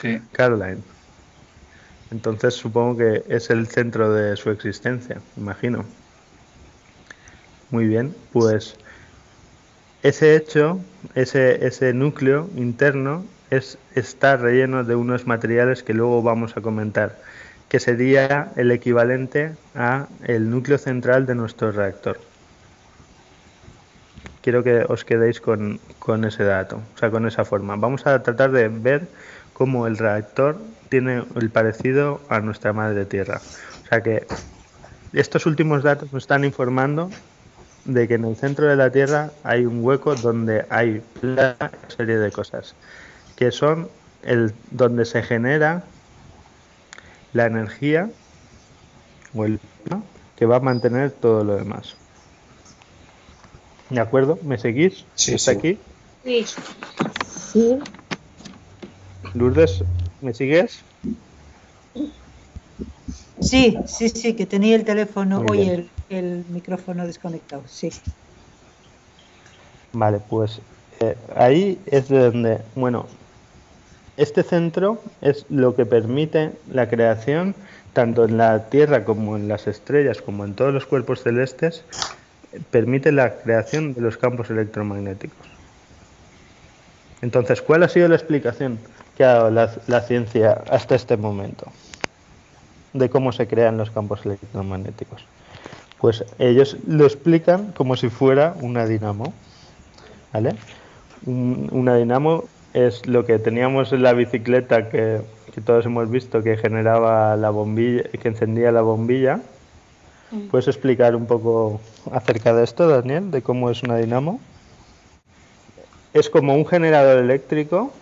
Speaker 2: Sí.
Speaker 1: Caroline. Entonces supongo que es el centro de su existencia, imagino. Muy bien, pues ese hecho, ese núcleo interno está relleno de unos materiales que luego vamos a comentar, que sería el equivalente a el núcleo central de nuestro reactor. Quiero que os quedéis con ese dato, o sea, con esa forma. Vamos a tratar de ver cómo el reactor tiene el parecido a nuestra madre Tierra. O sea que estos últimos datos nos están informando de que en el centro de la Tierra hay un hueco donde hay una serie de cosas, que son donde se genera la energía o el plasma que va a mantener todo lo demás. ¿De acuerdo? ¿Me seguís?
Speaker 3: Sí,
Speaker 1: ¿Está
Speaker 3: sí.
Speaker 1: aquí?
Speaker 6: Sí. Sí.
Speaker 1: Lourdes, ¿me sigues?
Speaker 4: Sí, sí, sí, que tenía el teléfono,
Speaker 1: Muy bien.
Speaker 4: oye, el micrófono desconectado, sí.
Speaker 1: Vale, pues ahí es de donde, bueno, este centro es lo que permite la creación, tanto en la Tierra como en las estrellas, como en todos los cuerpos celestes, permite la creación de los campos electromagnéticos. Entonces, ¿cuál ha sido la explicación que ha dado la ciencia hasta este momento de cómo se crean los campos electromagnéticos? Pues ellos lo explican como si fuera una dinamo, ¿vale? Una dinamo es lo que teníamos en la bicicleta que todos hemos visto, que generaba la bombilla, que encendía la bombilla. ¿Puedes explicar un poco acerca de esto, Daniel, de cómo es una dinamo? Es como un generador eléctrico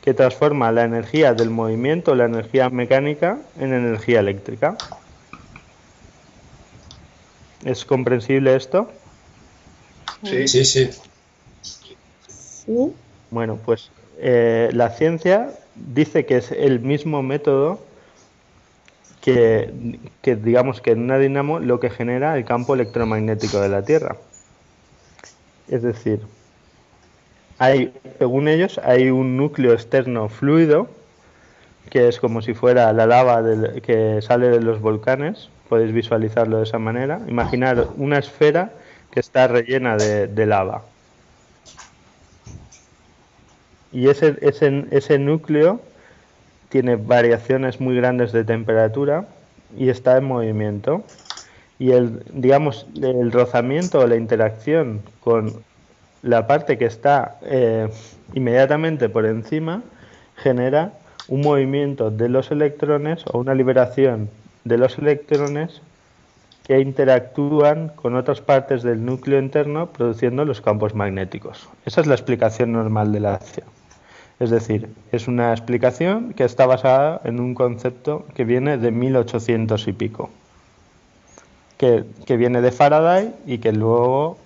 Speaker 1: que transforma la energía del movimiento, la energía mecánica, en energía eléctrica. ¿Es comprensible esto?
Speaker 2: Sí.
Speaker 3: Sí, sí.
Speaker 6: Sí.
Speaker 1: Bueno, pues la ciencia dice que es el mismo método que digamos que en una dinamo lo que genera el campo electromagnético de la Tierra. Es decir, según ellos, hay un núcleo externo fluido, que es como si fuera la lava que sale de los volcanes. Podéis visualizarlo de esa manera. Imaginar una esfera que está rellena de lava. Y ese núcleo tiene variaciones muy grandes de temperatura y está en movimiento. Y el rozamiento o la interacción con la parte que está inmediatamente por encima genera un movimiento de los electrones o una liberación de los electrones que interactúan con otras partes del núcleo interno produciendo los campos magnéticos. Esa es la explicación normal de la acción. Es decir, es una explicación que está basada en un concepto que viene de 1800 y pico, que viene de Faraday y que luego,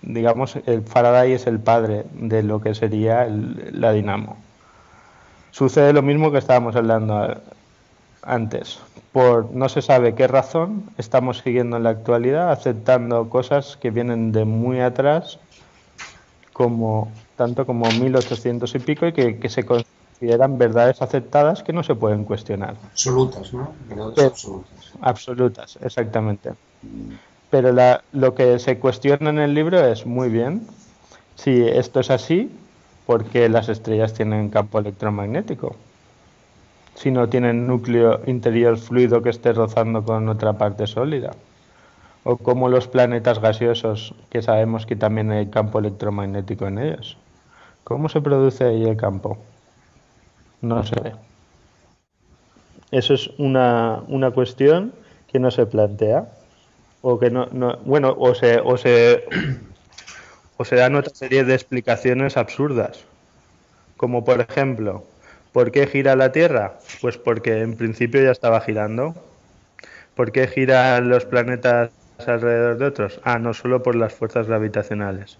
Speaker 1: digamos, el Faraday es el padre de lo que sería la dinamo. Sucede lo mismo que estábamos hablando antes. Por no se sabe qué razón estamos siguiendo en la actualidad aceptando cosas que vienen de muy atrás, tanto como 1800 y pico, y que se consideran verdades aceptadas que no se pueden cuestionar.
Speaker 3: Absolutas, ¿no? Verdades absolutas.
Speaker 1: Absolutas, exactamente. Pero lo que se cuestiona en el libro es, muy bien, si esto es así, ¿por qué las estrellas tienen campo electromagnético? Si no tienen núcleo interior fluido que esté rozando con otra parte sólida. O como los planetas gaseosos, que sabemos que también hay campo electromagnético en ellos. ¿Cómo se produce ahí el campo? No se ve. Eso es una cuestión que no se plantea. O que bueno, o se dan otra serie de explicaciones absurdas. Como por ejemplo, ¿por qué gira la Tierra? Pues porque en principio ya estaba girando. ¿Por qué giran los planetas alrededor de otros? No solo por las fuerzas gravitacionales.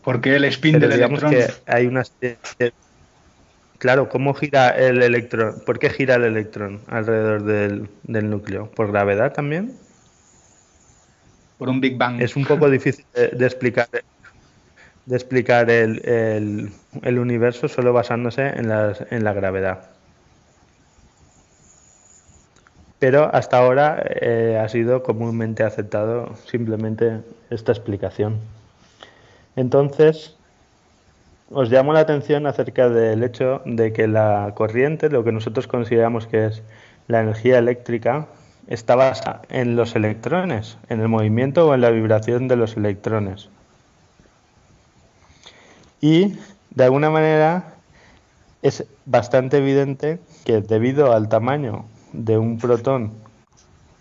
Speaker 2: ¿Por qué el spin del electrón?
Speaker 1: Que hay una... Claro, ¿cómo gira el electrón? ¿Por qué gira el electrón alrededor del núcleo? ¿Por gravedad también?
Speaker 2: Por un Big Bang.
Speaker 1: Es un poco difícil de explicar el universo solo basándose en la gravedad. Pero hasta ahora ha sido comúnmente aceptado simplemente esta explicación. Entonces, os llamo la atención acerca del hecho de que la corriente, lo que nosotros consideramos que es la energía eléctrica, está basada en los electrones, en el movimiento o en la vibración de los electrones. Y, de alguna manera, es bastante evidente que debido al tamaño de un protón,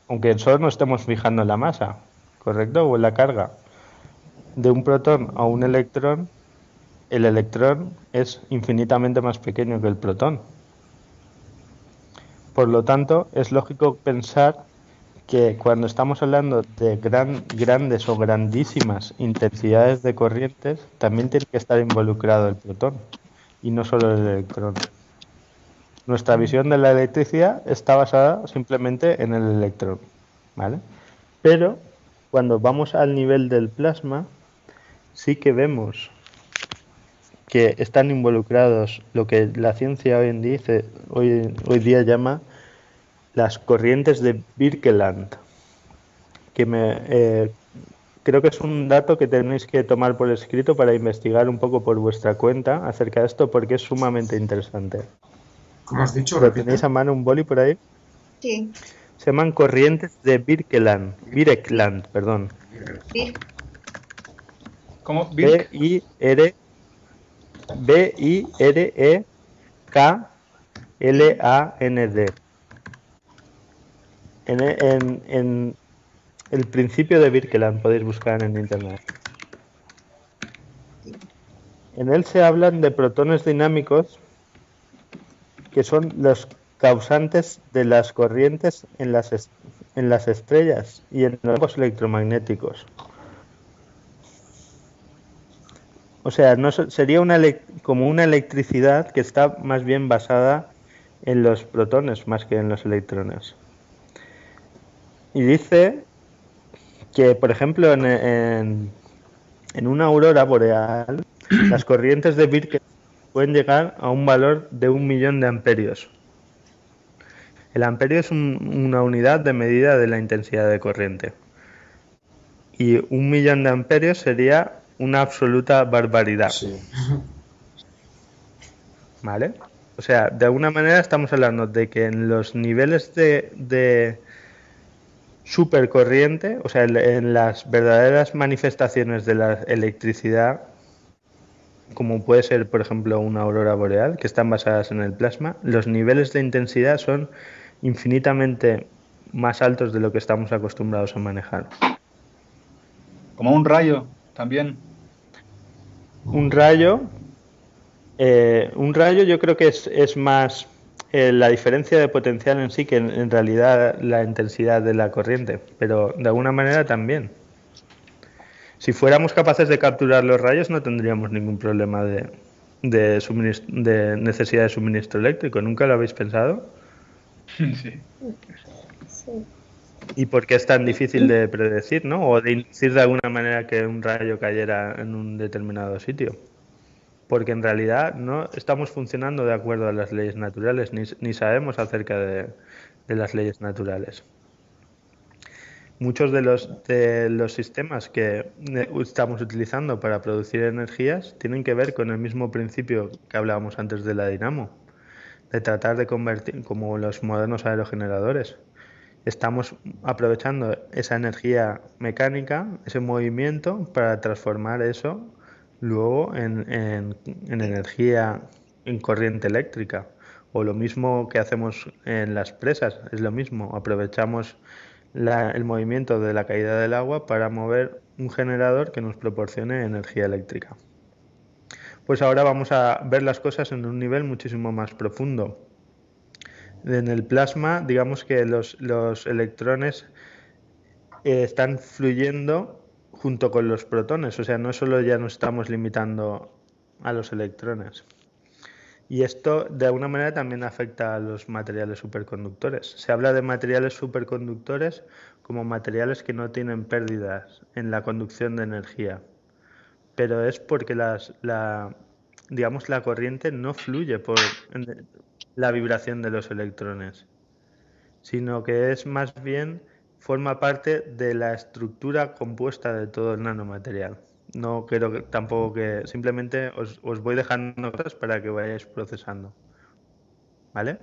Speaker 1: aunque solo nos estemos fijando en la masa, ¿correcto? O en la carga de un protón a un electrón, el electrón es infinitamente más pequeño que el protón. Por lo tanto, es lógico pensar que cuando estamos hablando de grandes o grandísimas intensidades de corrientes, también tiene que estar involucrado el protón y no solo el electrón. Nuestra visión de la electricidad está basada simplemente en el electrón, ¿vale? Pero cuando vamos al nivel del plasma, sí que vemos que están involucrados lo que la ciencia hoy día llama las corrientes de Birkeland, que creo que es un dato que tenéis que tomar por escrito para investigar un poco por vuestra cuenta acerca de esto, porque es sumamente interesante.
Speaker 3: ¿Cómo has dicho?
Speaker 1: ¿Tenéis a mano un boli por ahí?
Speaker 5: Sí.
Speaker 1: Se llaman corrientes de Birkeland, perdón.
Speaker 2: ¿Cómo?
Speaker 1: Birkeland. En el principio de Birkeland podéis buscar en internet. En él se hablan de protones dinámicos que son los causantes de las corrientes en las estrellas y en los campos electromagnéticos. O sea, sería como una electricidad que está más bien basada en los protones más que en los electrones. Y dice que, por ejemplo, en una aurora boreal, las corrientes de Birkeland pueden llegar a un valor de 1.000.000 de amperios. El amperio es una unidad de medida de la intensidad de corriente. Y 1.000.000 de amperios sería una absoluta barbaridad.
Speaker 3: Sí.
Speaker 1: ¿Vale? O sea, de alguna manera estamos hablando de que en los niveles de supercorriente, o sea, en las verdaderas manifestaciones de la electricidad, como puede ser, por ejemplo, una aurora boreal, que están basadas en el plasma, los niveles de intensidad son infinitamente más altos de lo que estamos acostumbrados a manejar.
Speaker 2: Como un rayo, también.
Speaker 1: Un rayo yo creo que es más la diferencia de potencial en sí que en realidad la intensidad de la corriente, pero de alguna manera también. Si fuéramos capaces de capturar los rayos no tendríamos ningún problema de necesidad de suministro eléctrico. ¿Nunca lo habéis pensado?
Speaker 2: Sí.
Speaker 6: Sí.
Speaker 1: ¿Y por qué es tan difícil de predecir, ¿no? O de inducir de alguna manera que un rayo cayera en un determinado sitio? Porque en realidad no estamos funcionando de acuerdo a las leyes naturales, ni sabemos acerca de las leyes naturales. Muchos de los sistemas que estamos utilizando para producir energías tienen que ver con el mismo principio que hablábamos antes de la dinamo, de tratar de convertir, como los modernos aerogeneradores. Estamos aprovechando esa energía mecánica, ese movimiento, para transformar eso luego en energía, en corriente eléctrica. O lo mismo que hacemos en las presas, es lo mismo. Aprovechamos el movimiento de la caída del agua para mover un generador que nos proporcione energía eléctrica. Pues ahora vamos a ver las cosas en un nivel muchísimo más profundo. En el plasma, digamos que los electrones están fluyendo junto con los protones, o sea, no solo ya nos estamos limitando a los electrones. Y esto de alguna manera también afecta a los materiales superconductores. Se habla de materiales superconductores como materiales que no tienen pérdidas en la conducción de energía, pero es porque digamos, la corriente no fluye por la vibración de los electrones, sino que es más bien forma parte de la estructura compuesta de todo el nanomaterial. No quiero tampoco que simplemente os voy dejando cosas para que vayáis procesando. ¿Vale?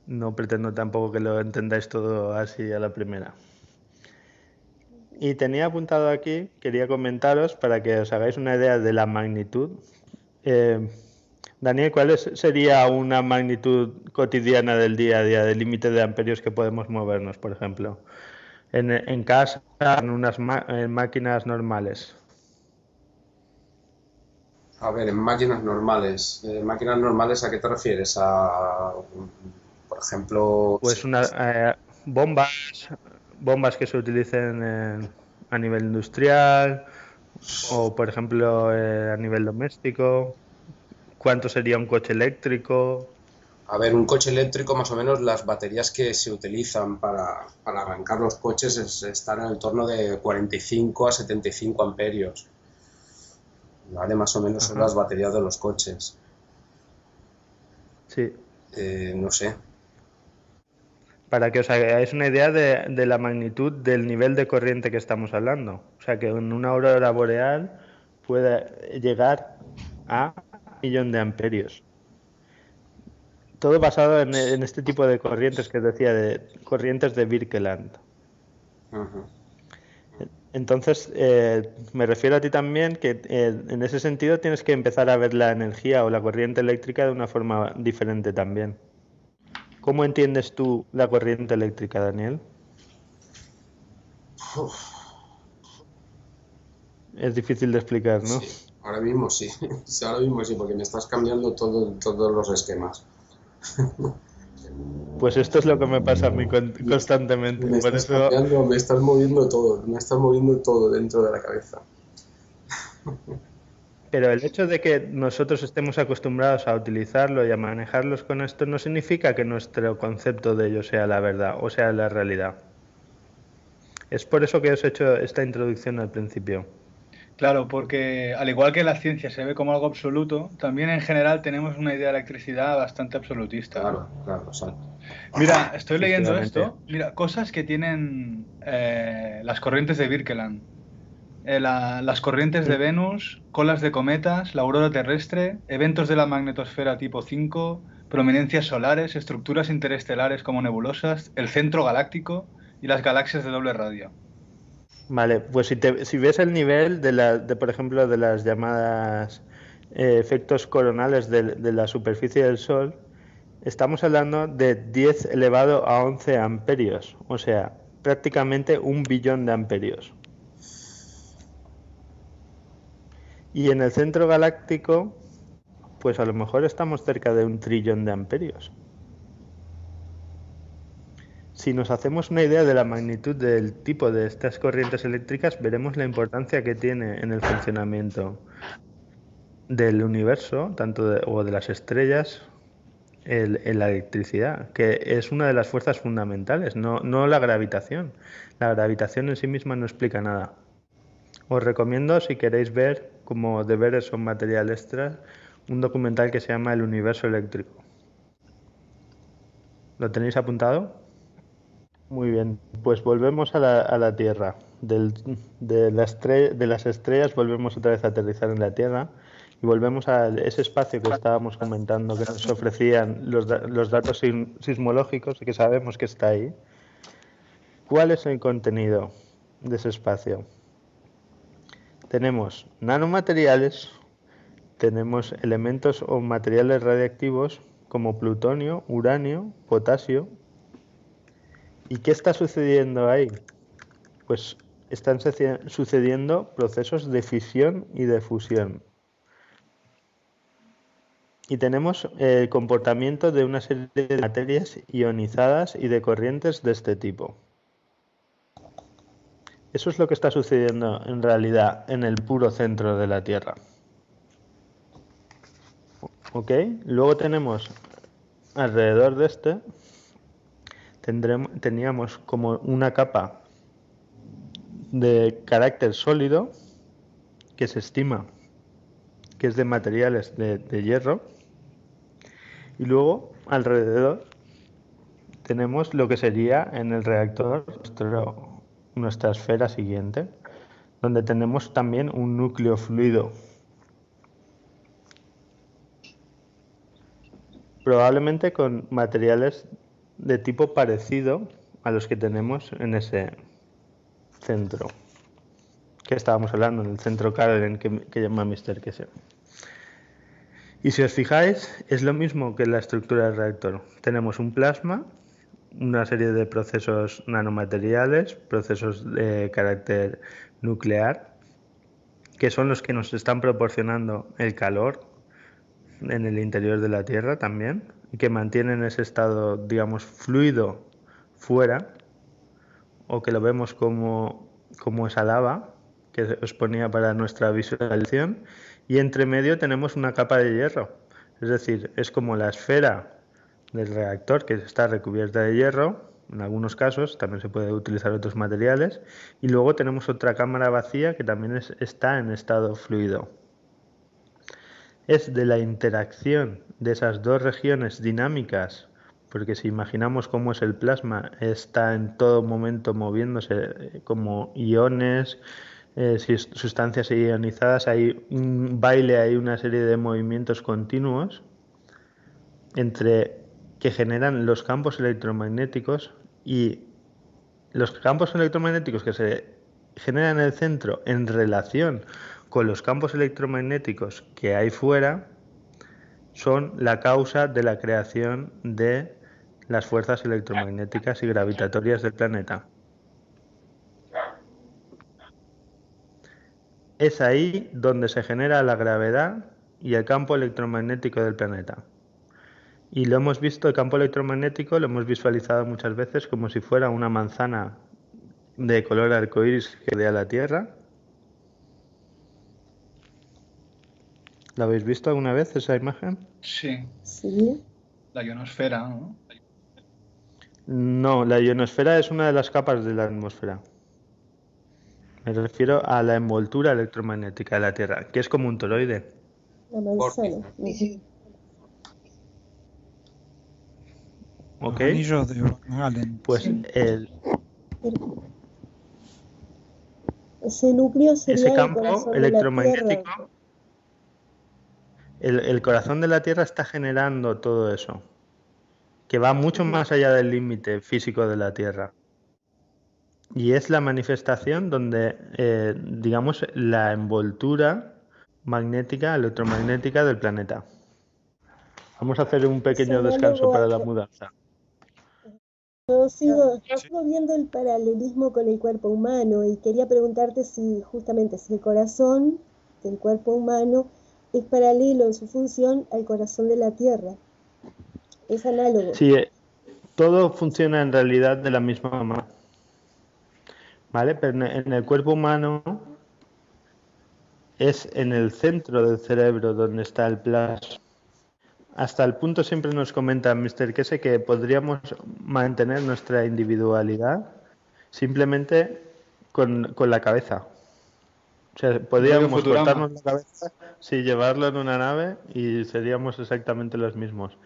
Speaker 1: No pretendo tampoco que lo entendáis todo así a la primera. Y tenía apuntado aquí, quería comentaros para que os hagáis una idea de la magnitud. Daniel, ¿cuál sería una magnitud cotidiana del día a día, del límite de amperios que podemos movernos, por ejemplo? En casa, en máquinas normales.
Speaker 3: A ver, en máquinas normales. ¿Máquinas normales a qué te refieres? Por ejemplo...
Speaker 1: Pues bombas que se utilicen a nivel industrial o, por ejemplo, a nivel doméstico. ¿Cuánto sería un coche eléctrico?
Speaker 3: A ver, un coche eléctrico, más o menos, las baterías que se utilizan para arrancar los coches están en el torno de 45 a 75 amperios. ¿Vale? Más o menos son las baterías de los coches.
Speaker 1: Sí.
Speaker 3: No sé.
Speaker 1: Para que os hagáis una idea de la magnitud del nivel de corriente que estamos hablando. O sea, que en una aurora boreal puede llegar a 1.000.000 de amperios. Todo basado en este tipo de corrientes que os decía, de corrientes de Birkeland. Entonces, me refiero a ti también que en ese sentido tienes que empezar a ver la energía o la corriente eléctrica de una forma diferente también. ¿Cómo entiendes tú la corriente eléctrica, Daniel? Es difícil de explicar, ¿no?
Speaker 3: Sí, ahora mismo sí. Ahora mismo sí, porque me estás cambiando todos los esquemas.
Speaker 1: Pues esto es lo que me pasa a mí constantemente.
Speaker 3: Me estás moviendo todo dentro de la cabeza.
Speaker 1: Pero el hecho de que nosotros estemos acostumbrados a utilizarlo y a manejarlos con esto no significa que nuestro concepto de ello sea la verdad o sea la realidad. Es por eso que os he hecho esta introducción al principio.
Speaker 2: Claro, porque al igual que la ciencia se ve como algo absoluto, también en general tenemos una idea de electricidad bastante absolutista.
Speaker 3: Claro, claro, exacto.
Speaker 2: Mira, estoy leyendo
Speaker 1: Efectivamente.
Speaker 2: esto. Mira, cosas que tienen las corrientes de Birkeland. Las corrientes de Venus, colas de cometas, la aurora terrestre, eventos de la magnetosfera tipo 5, prominencias solares, estructuras interestelares como nebulosas, el centro galáctico y las galaxias de doble radio.
Speaker 1: Vale, pues si ves el nivel de, por ejemplo, de las llamadas efectos coronales de la superficie del Sol, estamos hablando de 10 elevado a 11 amperios, o sea, prácticamente 1 billón de amperios. Y en el centro galáctico, pues a lo mejor estamos cerca de 1 trillón de amperios. Si nos hacemos una idea de la magnitud del tipo de estas corrientes eléctricas, veremos la importancia que tiene en el funcionamiento del universo, o de las estrellas, en la electricidad, que es una de las fuerzas fundamentales, no la gravitación. La gravitación en sí misma no explica nada. Os recomiendo, si queréis ver como deberes o material extra, un documental que se llama El universo eléctrico. ¿Lo tenéis apuntado? Muy bien, pues volvemos a la Tierra. De las estrellas volvemos otra vez a aterrizar en la Tierra y volvemos a ese espacio que estábamos comentando, que nos ofrecían los datos sismológicos y que sabemos que está ahí. ¿Cuál es el contenido de ese espacio? Tenemos nanomateriales, tenemos elementos o materiales radiactivos como plutonio, uranio, potasio. ¿Y qué está sucediendo ahí? Pues están sucediendo procesos de fisión y de fusión. Y tenemos el comportamiento de una serie de materias ionizadas y de corrientes de este tipo. Eso es lo que está sucediendo en realidad en el puro centro de la Tierra. ¿Ok? Luego tenemos alrededor de este, teníamos como una capa de carácter sólido que se estima que es de materiales de hierro, y luego alrededor tenemos lo que sería en el reactor nuestra esfera siguiente, donde tenemos también un núcleo fluido, probablemente con materiales de tipo parecido a los que tenemos en ese centro que estábamos hablando, en el centro Caroline que llama Mr. Kessel. Y si os fijáis, es lo mismo que la estructura del reactor. Tenemos un plasma, una serie de procesos nanomateriales, procesos de carácter nuclear, que son los que nos están proporcionando el calor en el interior de la Tierra también, y que mantienen ese estado, digamos, fluido fuera, o que lo vemos como esa lava que os ponía para nuestra visualización, y entre medio tenemos una capa de hierro, es decir, es como la esfera del reactor que está recubierta de hierro, en algunos casos también se puede utilizar otros materiales, y luego tenemos otra cámara vacía que también está en estado fluido. Es de la interacción de esas dos regiones dinámicas, porque si imaginamos cómo es el plasma, está en todo momento moviéndose como iones, sustancias ionizadas, hay un baile, hay una serie de movimientos continuos entre que generan los campos electromagnéticos, y los campos electromagnéticos que se generan en el centro en relación con los campos electromagnéticos que hay fuera son la causa de la creación de las fuerzas electromagnéticas y gravitatorias del planeta. Es ahí donde se genera la gravedad y el campo electromagnético del planeta. Y lo hemos visto, el campo electromagnético lo hemos visualizado muchas veces como si fuera una manzana de color arcoíris que rodea la Tierra. ¿La habéis visto alguna vez esa imagen?
Speaker 2: Sí.
Speaker 6: Sí.
Speaker 2: La ionosfera, ¿no?
Speaker 1: No, la ionosfera es una de las capas de la atmósfera. Me refiero a la envoltura electromagnética de la Tierra, que es como un toroide.
Speaker 6: La manzana.
Speaker 1: ¿Ok?
Speaker 8: Los anillos de Van Allen.
Speaker 1: Pues
Speaker 6: Ese núcleo
Speaker 1: ese
Speaker 6: sería el
Speaker 1: campo
Speaker 6: corazón de la Tierra.
Speaker 1: electromagnético, el corazón de la Tierra está generando todo eso, que va mucho más allá del límite físico de la Tierra. Y es la manifestación donde, digamos, la envoltura magnética, electromagnética del planeta. Vamos a hacer un pequeño descanso para la mudanza.
Speaker 6: Yo sigo viendo el paralelismo con el cuerpo humano y quería preguntarte si justamente si el corazón del cuerpo humano es paralelo en su función al corazón de la Tierra. Es análogo.
Speaker 1: Sí, todo funciona en realidad de la misma manera. ¿Vale? Pero en el cuerpo humano es en el centro del cerebro donde está el plasma. Hasta el punto siempre nos comenta Mr. Kese que podríamos mantener nuestra individualidad simplemente con la cabeza. O sea, podríamos cortarnos la cabeza, sí, llevarlo en una nave y seríamos exactamente los mismos.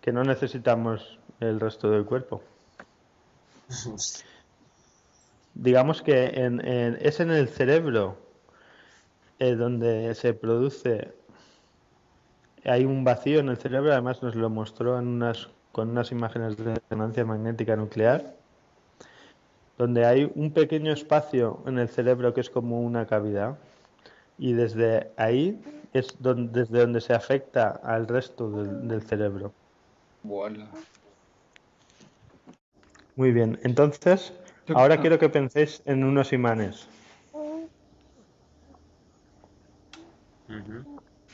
Speaker 1: Que no necesitamos el resto del cuerpo. Digamos que es en el cerebro donde se produce. Hay un vacío en el cerebro, además nos lo mostró con unas imágenes de resonancia magnética nuclear, donde hay un pequeño espacio en el cerebro que es como una cavidad, y desde ahí es desde donde se afecta al resto del cerebro.
Speaker 2: Voilà.
Speaker 1: Muy bien, entonces, ahora quiero que penséis en unos imanes.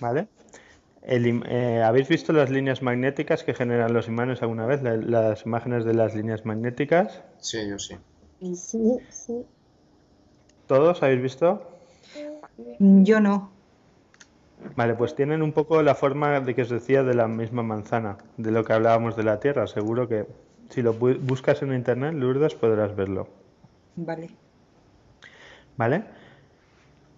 Speaker 1: ¿Vale? ¿Habéis visto las líneas magnéticas que generan los imanes alguna vez? Las imágenes de las líneas magnéticas.
Speaker 3: Sí, yo sí.
Speaker 6: Sí.
Speaker 1: ¿Todos habéis visto?
Speaker 4: Yo no.
Speaker 1: Vale, pues tienen un poco la forma de que os decía de la misma manzana, de lo que hablábamos de la Tierra. Seguro que si lo buscas en internet, Lourdes, podrás verlo.
Speaker 4: Vale.
Speaker 1: ¿Vale?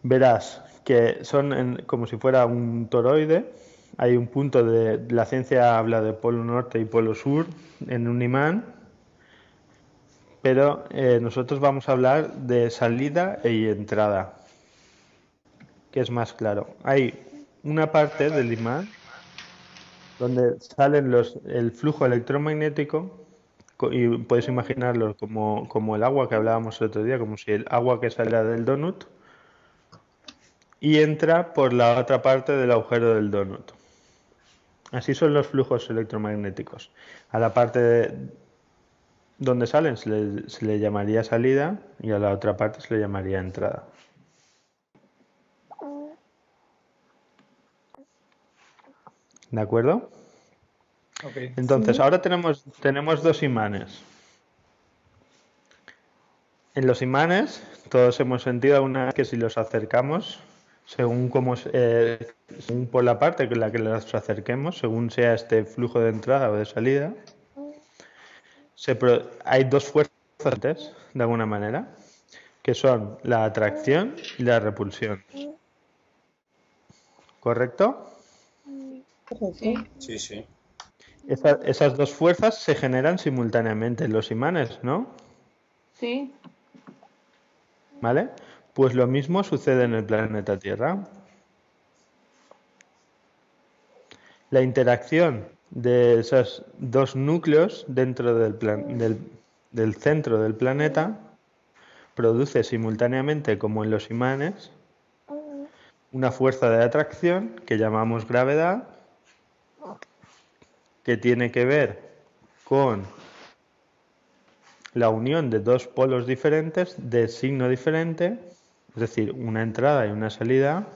Speaker 1: Verás que son como si fuera un toroide. Hay un punto la ciencia habla de polo norte y polo sur en un imán, pero nosotros vamos a hablar de salida y entrada, que es más claro. Hay una parte del imán donde salen el flujo electromagnético, y puedes imaginarlo como el agua que hablábamos el otro día, como si el agua que saliera del donut y entra por la otra parte del agujero del donut. Así son los flujos electromagnéticos. A la parte donde salen se le llamaría salida y a la otra parte se le llamaría entrada. ¿De acuerdo?
Speaker 2: Okay.
Speaker 1: Entonces, ahora tenemos dos imanes. En los imanes, todos hemos sentido alguna vez que si los acercamos, según por la parte con la que los acerquemos, según sea este flujo de entrada o de salida, hay dos fuerzas, de alguna manera, que son la atracción y la repulsión. ¿Correcto?
Speaker 3: Sí.
Speaker 1: Esas dos fuerzas se generan simultáneamente en los imanes, ¿no?
Speaker 5: Sí.
Speaker 1: ¿Vale? Pues lo mismo sucede en el planeta Tierra. La interacción de esos dos núcleos dentro del centro del planeta produce simultáneamente, como en los imanes, una fuerza de atracción que llamamos gravedad, que tiene que ver con la unión de dos polos diferentes de signo diferente, es decir, una entrada y una salida,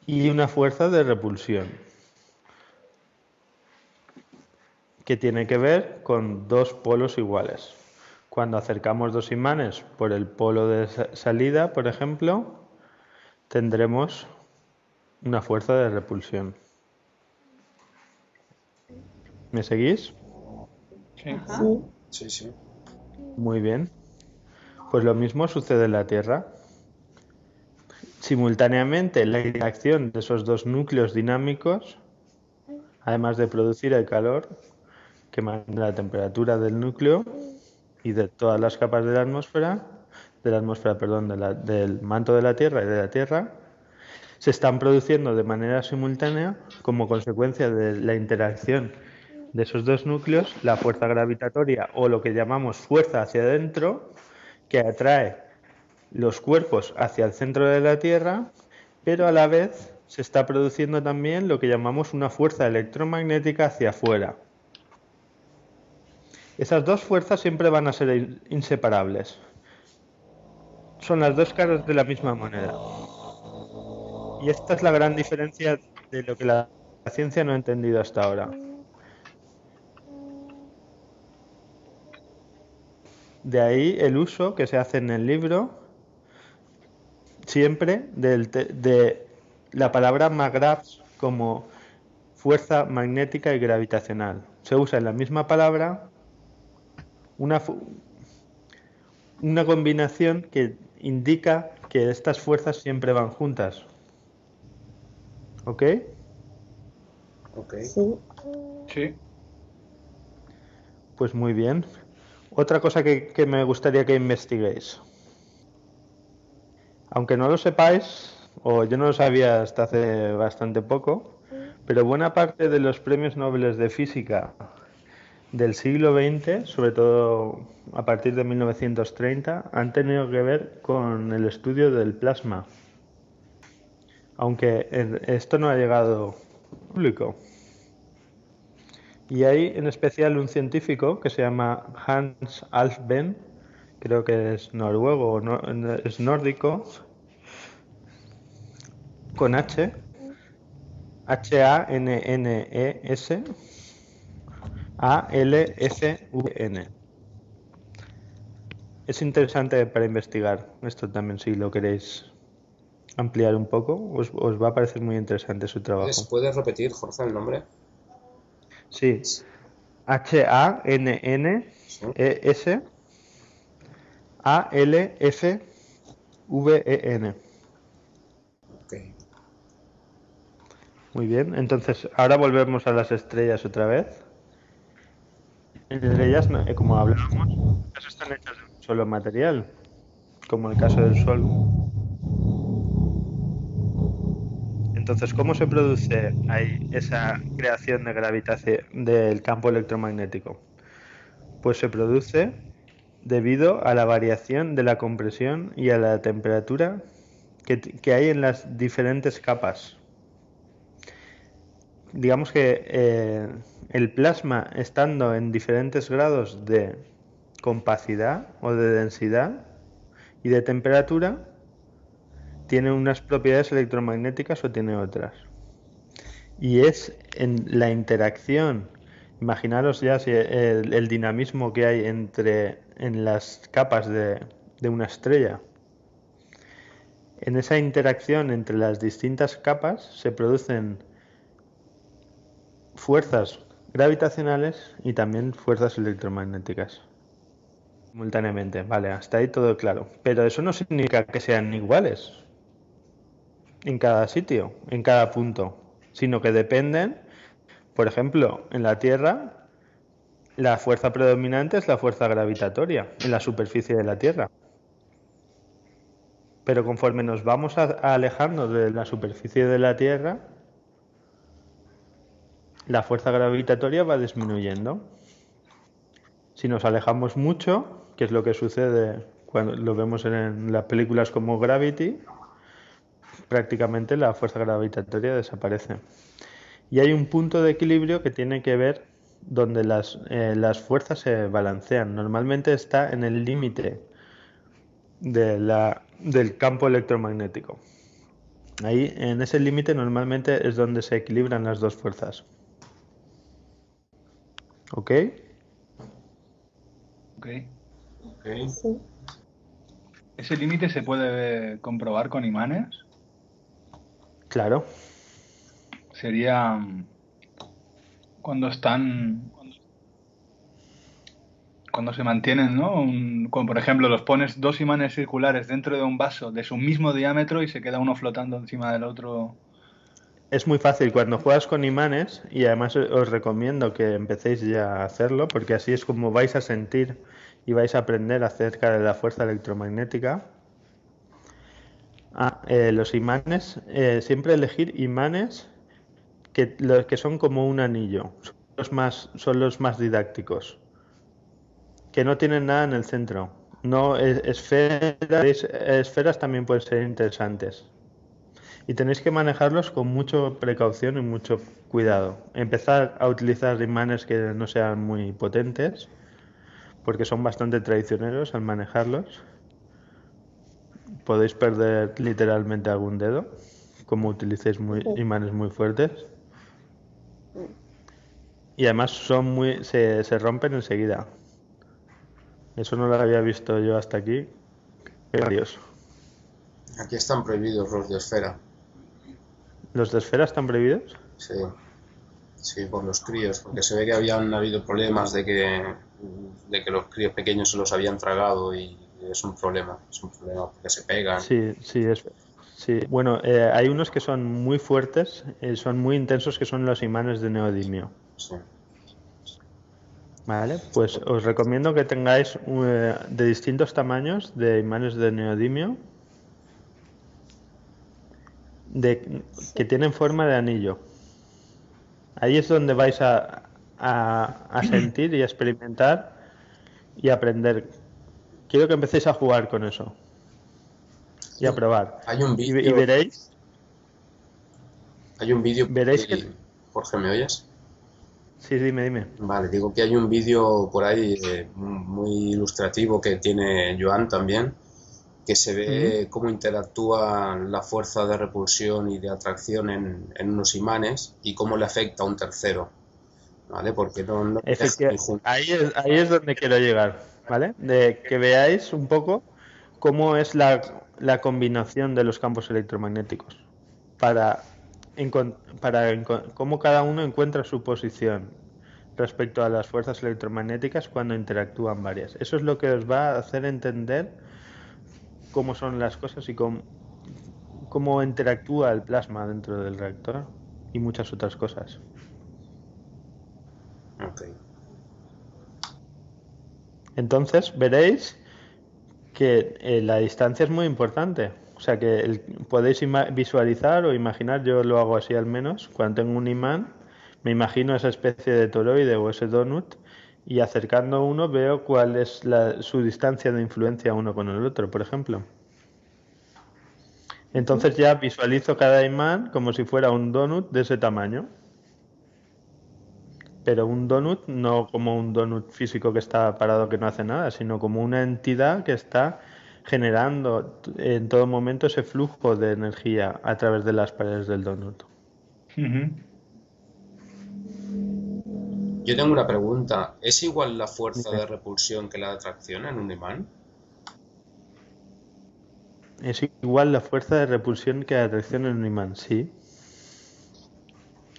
Speaker 1: y una fuerza de repulsión, que tiene que ver con dos polos iguales. Cuando acercamos dos imanes por el polo de salida, por ejemplo, tendremos una fuerza de repulsión. ¿Me seguís?
Speaker 2: Sí.
Speaker 3: Sí.
Speaker 1: Muy bien. Pues lo mismo sucede en la Tierra. Simultáneamente, la interacción de esos dos núcleos dinámicos, además de producir el calor que manda la temperatura del núcleo y de todas las capas de la atmósfera, perdón, del manto de la Tierra y de la Tierra, se están produciendo de manera simultánea como consecuencia de la interacción de esos dos núcleos, la fuerza gravitatoria o lo que llamamos fuerza hacia adentro, que atrae los cuerpos hacia el centro de la Tierra, pero a la vez se está produciendo también lo que llamamos una fuerza electromagnética hacia afuera. Esas dos fuerzas siempre van a ser inseparables. Son las dos caras de la misma moneda. Y esta es la gran diferencia de lo que la ciencia no ha entendido hasta ahora. De ahí el uso que se hace en el libro siempre de la palabra magravs como fuerza magnética y gravitacional. Se usa en la misma palabra una combinación que indica que estas fuerzas siempre van juntas. ¿Ok?
Speaker 3: Ok.
Speaker 6: Sí.
Speaker 2: Sí.
Speaker 1: Pues muy bien. Otra cosa que me gustaría que investiguéis. Aunque no lo sepáis, o yo no lo sabía hasta hace bastante poco, pero buena parte de los premios Nobel de física del siglo XX, sobre todo a partir de 1930, han tenido que ver con el estudio del plasma. Aunque esto no ha llegado al público. Y hay en especial un científico que se llama Hans Alfvén, creo que es noruego o no, es nórdico, con H, Hannes Alfvén. Es interesante para investigar esto también, si lo queréis ampliar un poco, os va a parecer muy interesante su trabajo.
Speaker 3: ¿Puedes repetir, Jorge, el nombre?
Speaker 1: Sí, Hannes Alfvén.
Speaker 3: Ok.
Speaker 1: Muy bien, entonces ahora volvemos a las estrellas otra vez. Entre ellas, como hablábamos, muchas están hechas de un solo material, como el caso del Sol. Entonces, ¿cómo se produce ahí esa creación de gravitación del campo electromagnético? Pues se produce debido a la variación de la compresión y a la temperatura que hay en las diferentes capas. Digamos que el plasma, estando en diferentes grados de compacidad o de densidad y de temperatura, tiene unas propiedades electromagnéticas o tiene otras. Y es en la interacción, imaginaros ya si el dinamismo que hay en las capas de una estrella. En esa interacción entre las distintas capas se producen fuerzas gravitacionales y también fuerzas electromagnéticas simultáneamente. Vale, hasta ahí todo claro. Pero eso no significa que sean iguales en cada sitio, en cada punto, sino que dependen, por ejemplo, en la Tierra, la fuerza predominante es la fuerza gravitatoria en la superficie de la Tierra. Pero conforme nos vamos alejando de la superficie de la Tierra, la fuerza gravitatoria va disminuyendo. Si nos alejamos mucho, que es lo que sucede cuando lo vemos en las películas como Gravity, prácticamente la fuerza gravitatoria desaparece. Y hay un punto de equilibrio que tiene que ver donde las fuerzas se balancean. Normalmente está en el límite del campo electromagnético. Ahí, en ese límite, normalmente es donde se equilibran las dos fuerzas. ¿Ok?
Speaker 2: Ok.
Speaker 6: Sí.
Speaker 2: ¿Ese límite se puede comprobar con imanes?
Speaker 1: Claro.
Speaker 2: Sería cuando están cuando se mantienen, ¿no? Como por ejemplo, los pones dos imanes circulares dentro de un vaso de su mismo diámetro y se queda uno flotando encima del otro.
Speaker 1: Es muy fácil cuando juegas con imanes, y además os recomiendo que empecéis ya a hacerlo, porque así es como vais a sentir y vais a aprender acerca de la fuerza electromagnética. Los imanes, siempre elegir imanes que son como un anillo, son los más didácticos, que no tienen nada en el centro. No, esferas también pueden ser interesantes. Y tenéis que manejarlos con mucha precaución y mucho cuidado. Empezar a utilizar imanes que no sean muy potentes, porque son bastante traicioneros al manejarlos. Podéis perder literalmente algún dedo, como utilicéis imanes muy fuertes. Y además se rompen enseguida. Eso no lo había visto yo hasta aquí. Adiós.
Speaker 3: Aquí están prohibidos los de esfera.
Speaker 1: ¿Los de esfera están prohibidos?
Speaker 3: Sí, sí, por los críos, porque se ve que habían habido problemas de que los críos pequeños se los habían tragado y es un problema porque se pegan.
Speaker 1: Sí, sí. Bueno, hay unos que son muy fuertes, son muy intensos, que son los imanes de neodimio.
Speaker 3: Sí.
Speaker 1: Vale, pues os recomiendo que tengáis de distintos tamaños de imanes de neodimio, que tienen forma de anillo. Ahí es donde vais a sentir y a experimentar y aprender. Quiero que empecéis a jugar con eso y a probar.
Speaker 3: Hay un vídeo.
Speaker 1: Y veréis.
Speaker 3: Hay un vídeo.
Speaker 1: Veréis que.
Speaker 3: Jorge, ¿me oyes?
Speaker 1: Sí, dime.
Speaker 3: Vale, digo que hay un vídeo por ahí muy ilustrativo que tiene Joan también, que se ve cómo interactúa la fuerza de repulsión y de atracción en unos imanes y cómo le afecta a un tercero, ¿vale? Porque no
Speaker 1: ahí es donde quiero llegar, ¿vale? De que veáis un poco cómo es la combinación de los campos electromagnéticos para cómo cada uno encuentra su posición respecto a las fuerzas electromagnéticas cuando interactúan varias. Eso es lo que os va a hacer entender cómo son las cosas y cómo interactúa el plasma dentro del reactor y muchas otras cosas.
Speaker 3: Okay.
Speaker 1: Entonces veréis que la distancia es muy importante. O sea que podéis visualizar o imaginar, yo lo hago así al menos, cuando tengo un imán, me imagino esa especie de toroide o ese donut, y acercando uno veo cuál es su distancia de influencia uno con el otro, por ejemplo. Entonces ya visualizo cada imán como si fuera un donut de ese tamaño. Pero un donut no como un donut físico que está parado que no hace nada, sino como una entidad que está generando en todo momento ese flujo de energía a través de las paredes del donut.
Speaker 3: Yo tengo una pregunta. ¿Es igual la fuerza de repulsión que la de atracción en un imán?
Speaker 1: Es igual la fuerza de repulsión que la atracción en un imán, sí.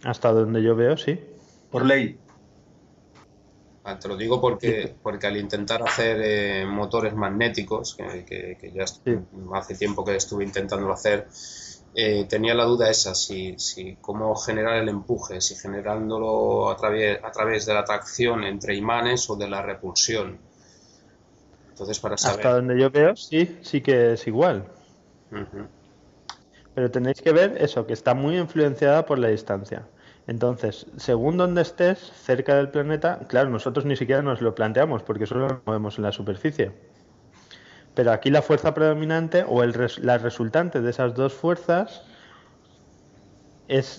Speaker 1: Hasta donde yo veo, sí.
Speaker 2: Por ley.
Speaker 3: Te lo digo porque al intentar hacer motores magnéticos, que ya hace tiempo que estuve intentándolo hacer, tenía la duda esa, si cómo generar el empuje, si generándolo a través de la atracción entre imanes o de la repulsión. Entonces, para saber...
Speaker 1: Hasta donde yo veo, sí que es igual. Pero tenéis que ver eso, que está muy influenciada por la distancia. Entonces, según donde estés, cerca del planeta, claro, nosotros ni siquiera nos lo planteamos porque solo nos movemos en la superficie. Pero aquí la fuerza predominante o la resultante de esas dos fuerzas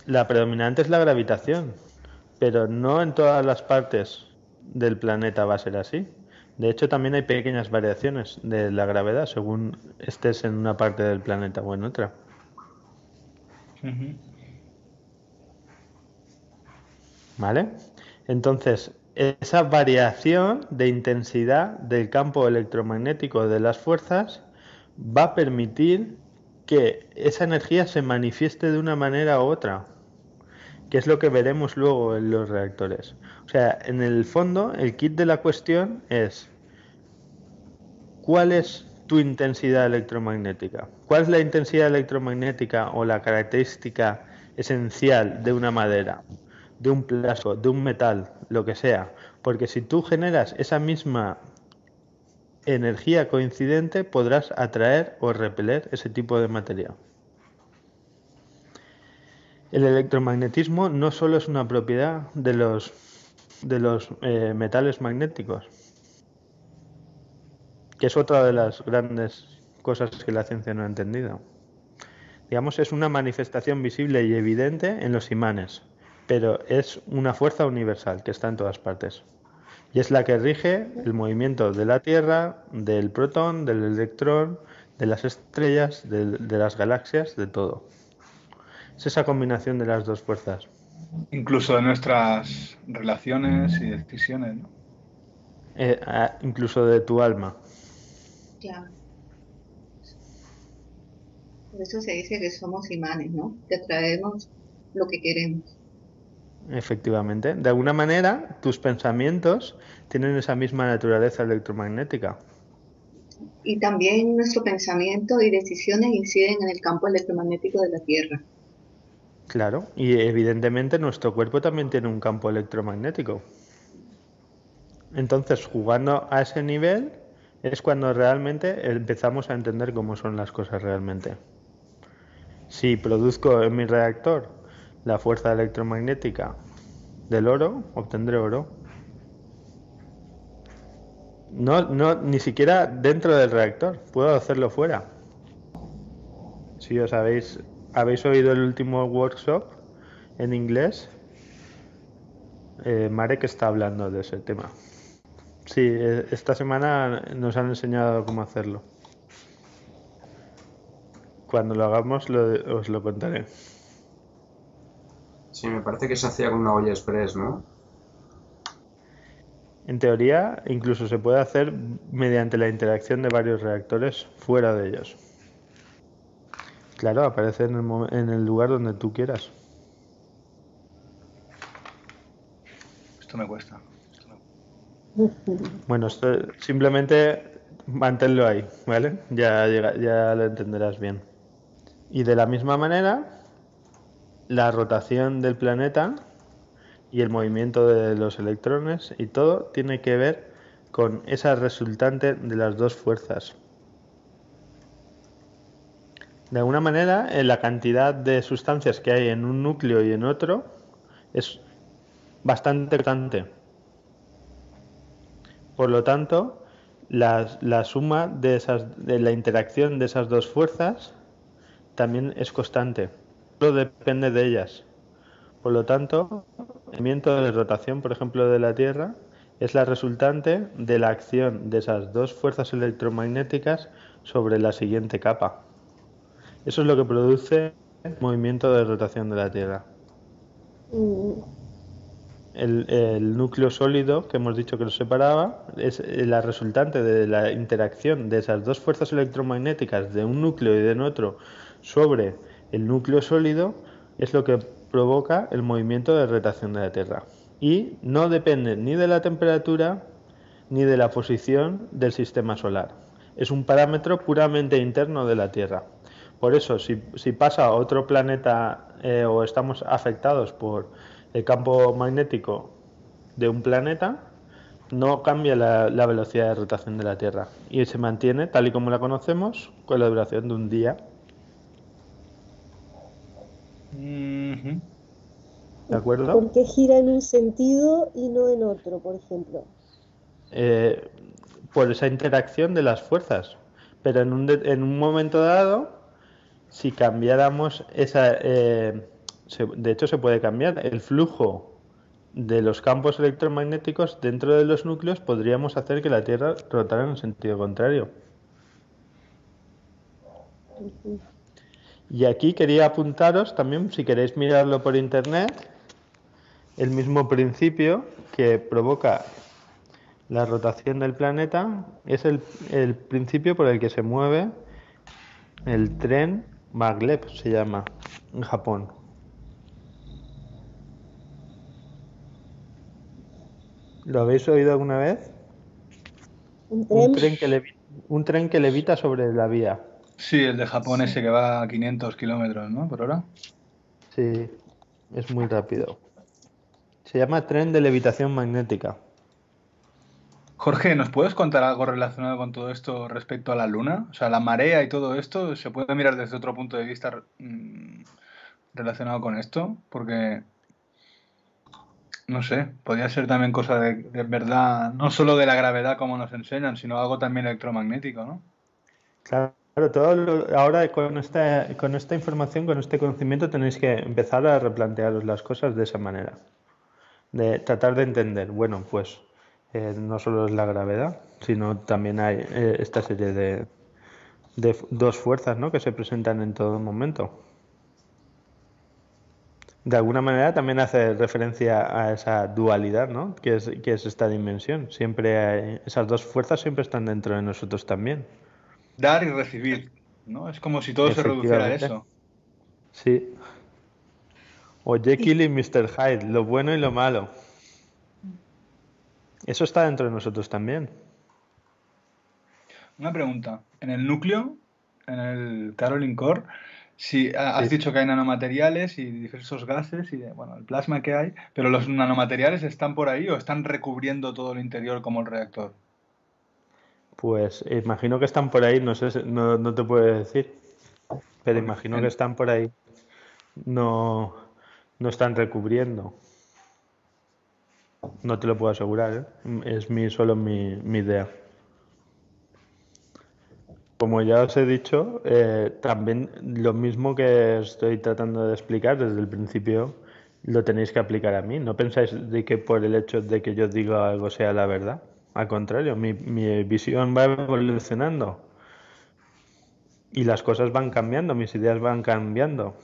Speaker 1: la predominante es la gravitación. Pero no en todas las partes del planeta va a ser así. De hecho, también hay pequeñas variaciones de la gravedad según estés en una parte del planeta o en otra. ¿Vale? Entonces, esa variación de intensidad del campo electromagnético de las fuerzas va a permitir que esa energía se manifieste de una manera u otra. que es lo que veremos luego en los reactores. O sea, en el fondo, el kit de la cuestión es: ¿cuál es tu intensidad electromagnética? ¿Cuál es la intensidad electromagnética o la característica esencial de una madera, de un plástico, de un metal, lo que sea? Porque si tú generas esa misma energía coincidente, podrás atraer o repeler ese tipo de materia. El electromagnetismo no solo es una propiedad de los metales magnéticos, que es otra de las grandes cosas que la ciencia no ha entendido. Digamos, es una manifestación visible y evidente en los imanes, pero es una fuerza universal que está en todas partes. Y es la que rige el movimiento de la Tierra, del protón, del electrón, de las estrellas, de las galaxias, de todo. Es esa combinación de las dos fuerzas.
Speaker 2: Incluso de nuestras relaciones y decisiones, ¿no?
Speaker 1: Incluso de tu alma.
Speaker 9: Claro. Por eso se dice que somos imanes, ¿no? Que atraemos lo que queremos.
Speaker 1: Efectivamente. De alguna manera, tus pensamientos tienen esa misma naturaleza electromagnética.
Speaker 9: Y también nuestro pensamiento y decisiones inciden en el campo electromagnético de la Tierra.
Speaker 1: Claro, y evidentemente nuestro cuerpo también tiene un campo electromagnético. Entonces, jugando a ese nivel es cuando realmente empezamos a entender cómo son las cosas realmente. Si produzco en mi reactor la fuerza electromagnética del oro, obtendré oro. No, ni siquiera dentro del reactor, puedo hacerlo fuera. Si os habéis oído el último workshop en inglés, Marek está hablando de ese tema. Sí, esta semana nos han enseñado cómo hacerlo. Cuando lo hagamos os lo contaré.
Speaker 3: Sí, me parece que se hacía con una olla express, ¿no?
Speaker 1: En teoría, incluso se puede hacer mediante la interacción de varios reactores fuera de ellos. Claro, aparece en el lugar donde tú quieras.
Speaker 2: Esto me cuesta.
Speaker 1: Bueno, esto simplemente manténlo ahí, ¿vale? Ya lo entenderás bien. Y de la misma manera, la rotación del planeta y el movimiento de los electrones y todo tiene que ver con esa resultante de las dos fuerzas. De alguna manera, la cantidad de sustancias que hay en un núcleo y en otro es bastante grande. Por lo tanto, la suma de la interacción de esas dos fuerzas también es constante. Todo depende de ellas. Por lo tanto, el movimiento de rotación, por ejemplo, de la Tierra es la resultante de la acción de esas dos fuerzas electromagnéticas sobre la siguiente capa. Eso es lo que produce el movimiento de rotación de la Tierra. El núcleo sólido que hemos dicho que lo separaba es la resultante de la interacción de esas dos fuerzas electromagnéticas de un núcleo y de otro sobre el núcleo sólido, es lo que provoca el movimiento de rotación de la Tierra. Y no depende ni de la temperatura ni de la posición del sistema solar. Es un parámetro puramente interno de la Tierra. Por eso, si pasa a otro planeta o estamos afectados por el campo magnético de un planeta, no cambia la velocidad de rotación de la Tierra y se mantiene tal y como la conocemos con la duración de un día. ¿De acuerdo?
Speaker 6: ¿Por qué gira en un sentido y no en otro, por ejemplo?
Speaker 1: Por esa interacción de las fuerzas. Pero en un momento dado, si cambiáramos de hecho se puede cambiar el flujo de los campos electromagnéticos dentro de los núcleos, podríamos hacer que la Tierra rotara en el sentido contrario. Y aquí quería apuntaros también, si queréis mirarlo por internet, el mismo principio que provoca la rotación del planeta es el principio por el que se mueve el tren Maglev, se llama, en Japón. ¿Lo habéis oído alguna vez?
Speaker 6: ¿Un
Speaker 1: Un
Speaker 6: tren?
Speaker 1: un tren que levita sobre la vía.
Speaker 2: Sí, el de Japón
Speaker 6: Sí.
Speaker 2: ese que va a 500 kilómetros, ¿no? Por hora.
Speaker 1: Sí, es muy rápido. Se llama tren de levitación magnética.
Speaker 2: Jorge, ¿nos puedes contar algo relacionado con todo esto respecto a la Luna? O sea, la marea y todo esto, ¿se puede mirar desde otro punto de vista relacionado con esto? Porque, no sé, podría ser también cosa de verdad, no solo de la gravedad como nos enseñan, sino algo también electromagnético, ¿no?
Speaker 1: Claro, ahora con esta información, con este conocimiento, tenéis que empezar a replantearos las cosas de esa manera. De tratar de entender, bueno, pues no solo es la gravedad, sino también hay esta serie de dos fuerzas, ¿no?, que se presentan en todo momento. De alguna manera también hace referencia a esa dualidad, ¿no?, que es esta dimensión. Esas dos fuerzas siempre están dentro de nosotros también.
Speaker 2: Dar y recibir, ¿no? Es como si todo se reduciera a
Speaker 1: Efectivamente.
Speaker 2: eso.
Speaker 1: Sí. O Jekyll y Mr. Hyde, lo bueno y lo malo. Eso está dentro de nosotros también.
Speaker 2: Una pregunta. En el núcleo, en el Caroline Core, si has
Speaker 1: Sí.
Speaker 2: dicho que hay nanomateriales y diversos gases y bueno, el plasma que hay, pero los nanomateriales están por ahí o están recubriendo todo el interior como el reactor.
Speaker 1: Pues imagino que están por ahí, no sé, no te puedo decir, pero
Speaker 2: Porque
Speaker 1: imagino que están por ahí. No, no están recubriendo. No te lo puedo asegurar, ¿eh? Es solo mi idea. Como ya os he dicho, también lo mismo que estoy tratando de explicar desde el principio, lo tenéis que aplicar a mí. No pensáis de que por el hecho de que yo diga algo sea la verdad. Al contrario, mi visión va evolucionando y las cosas van cambiando, mis ideas van cambiando.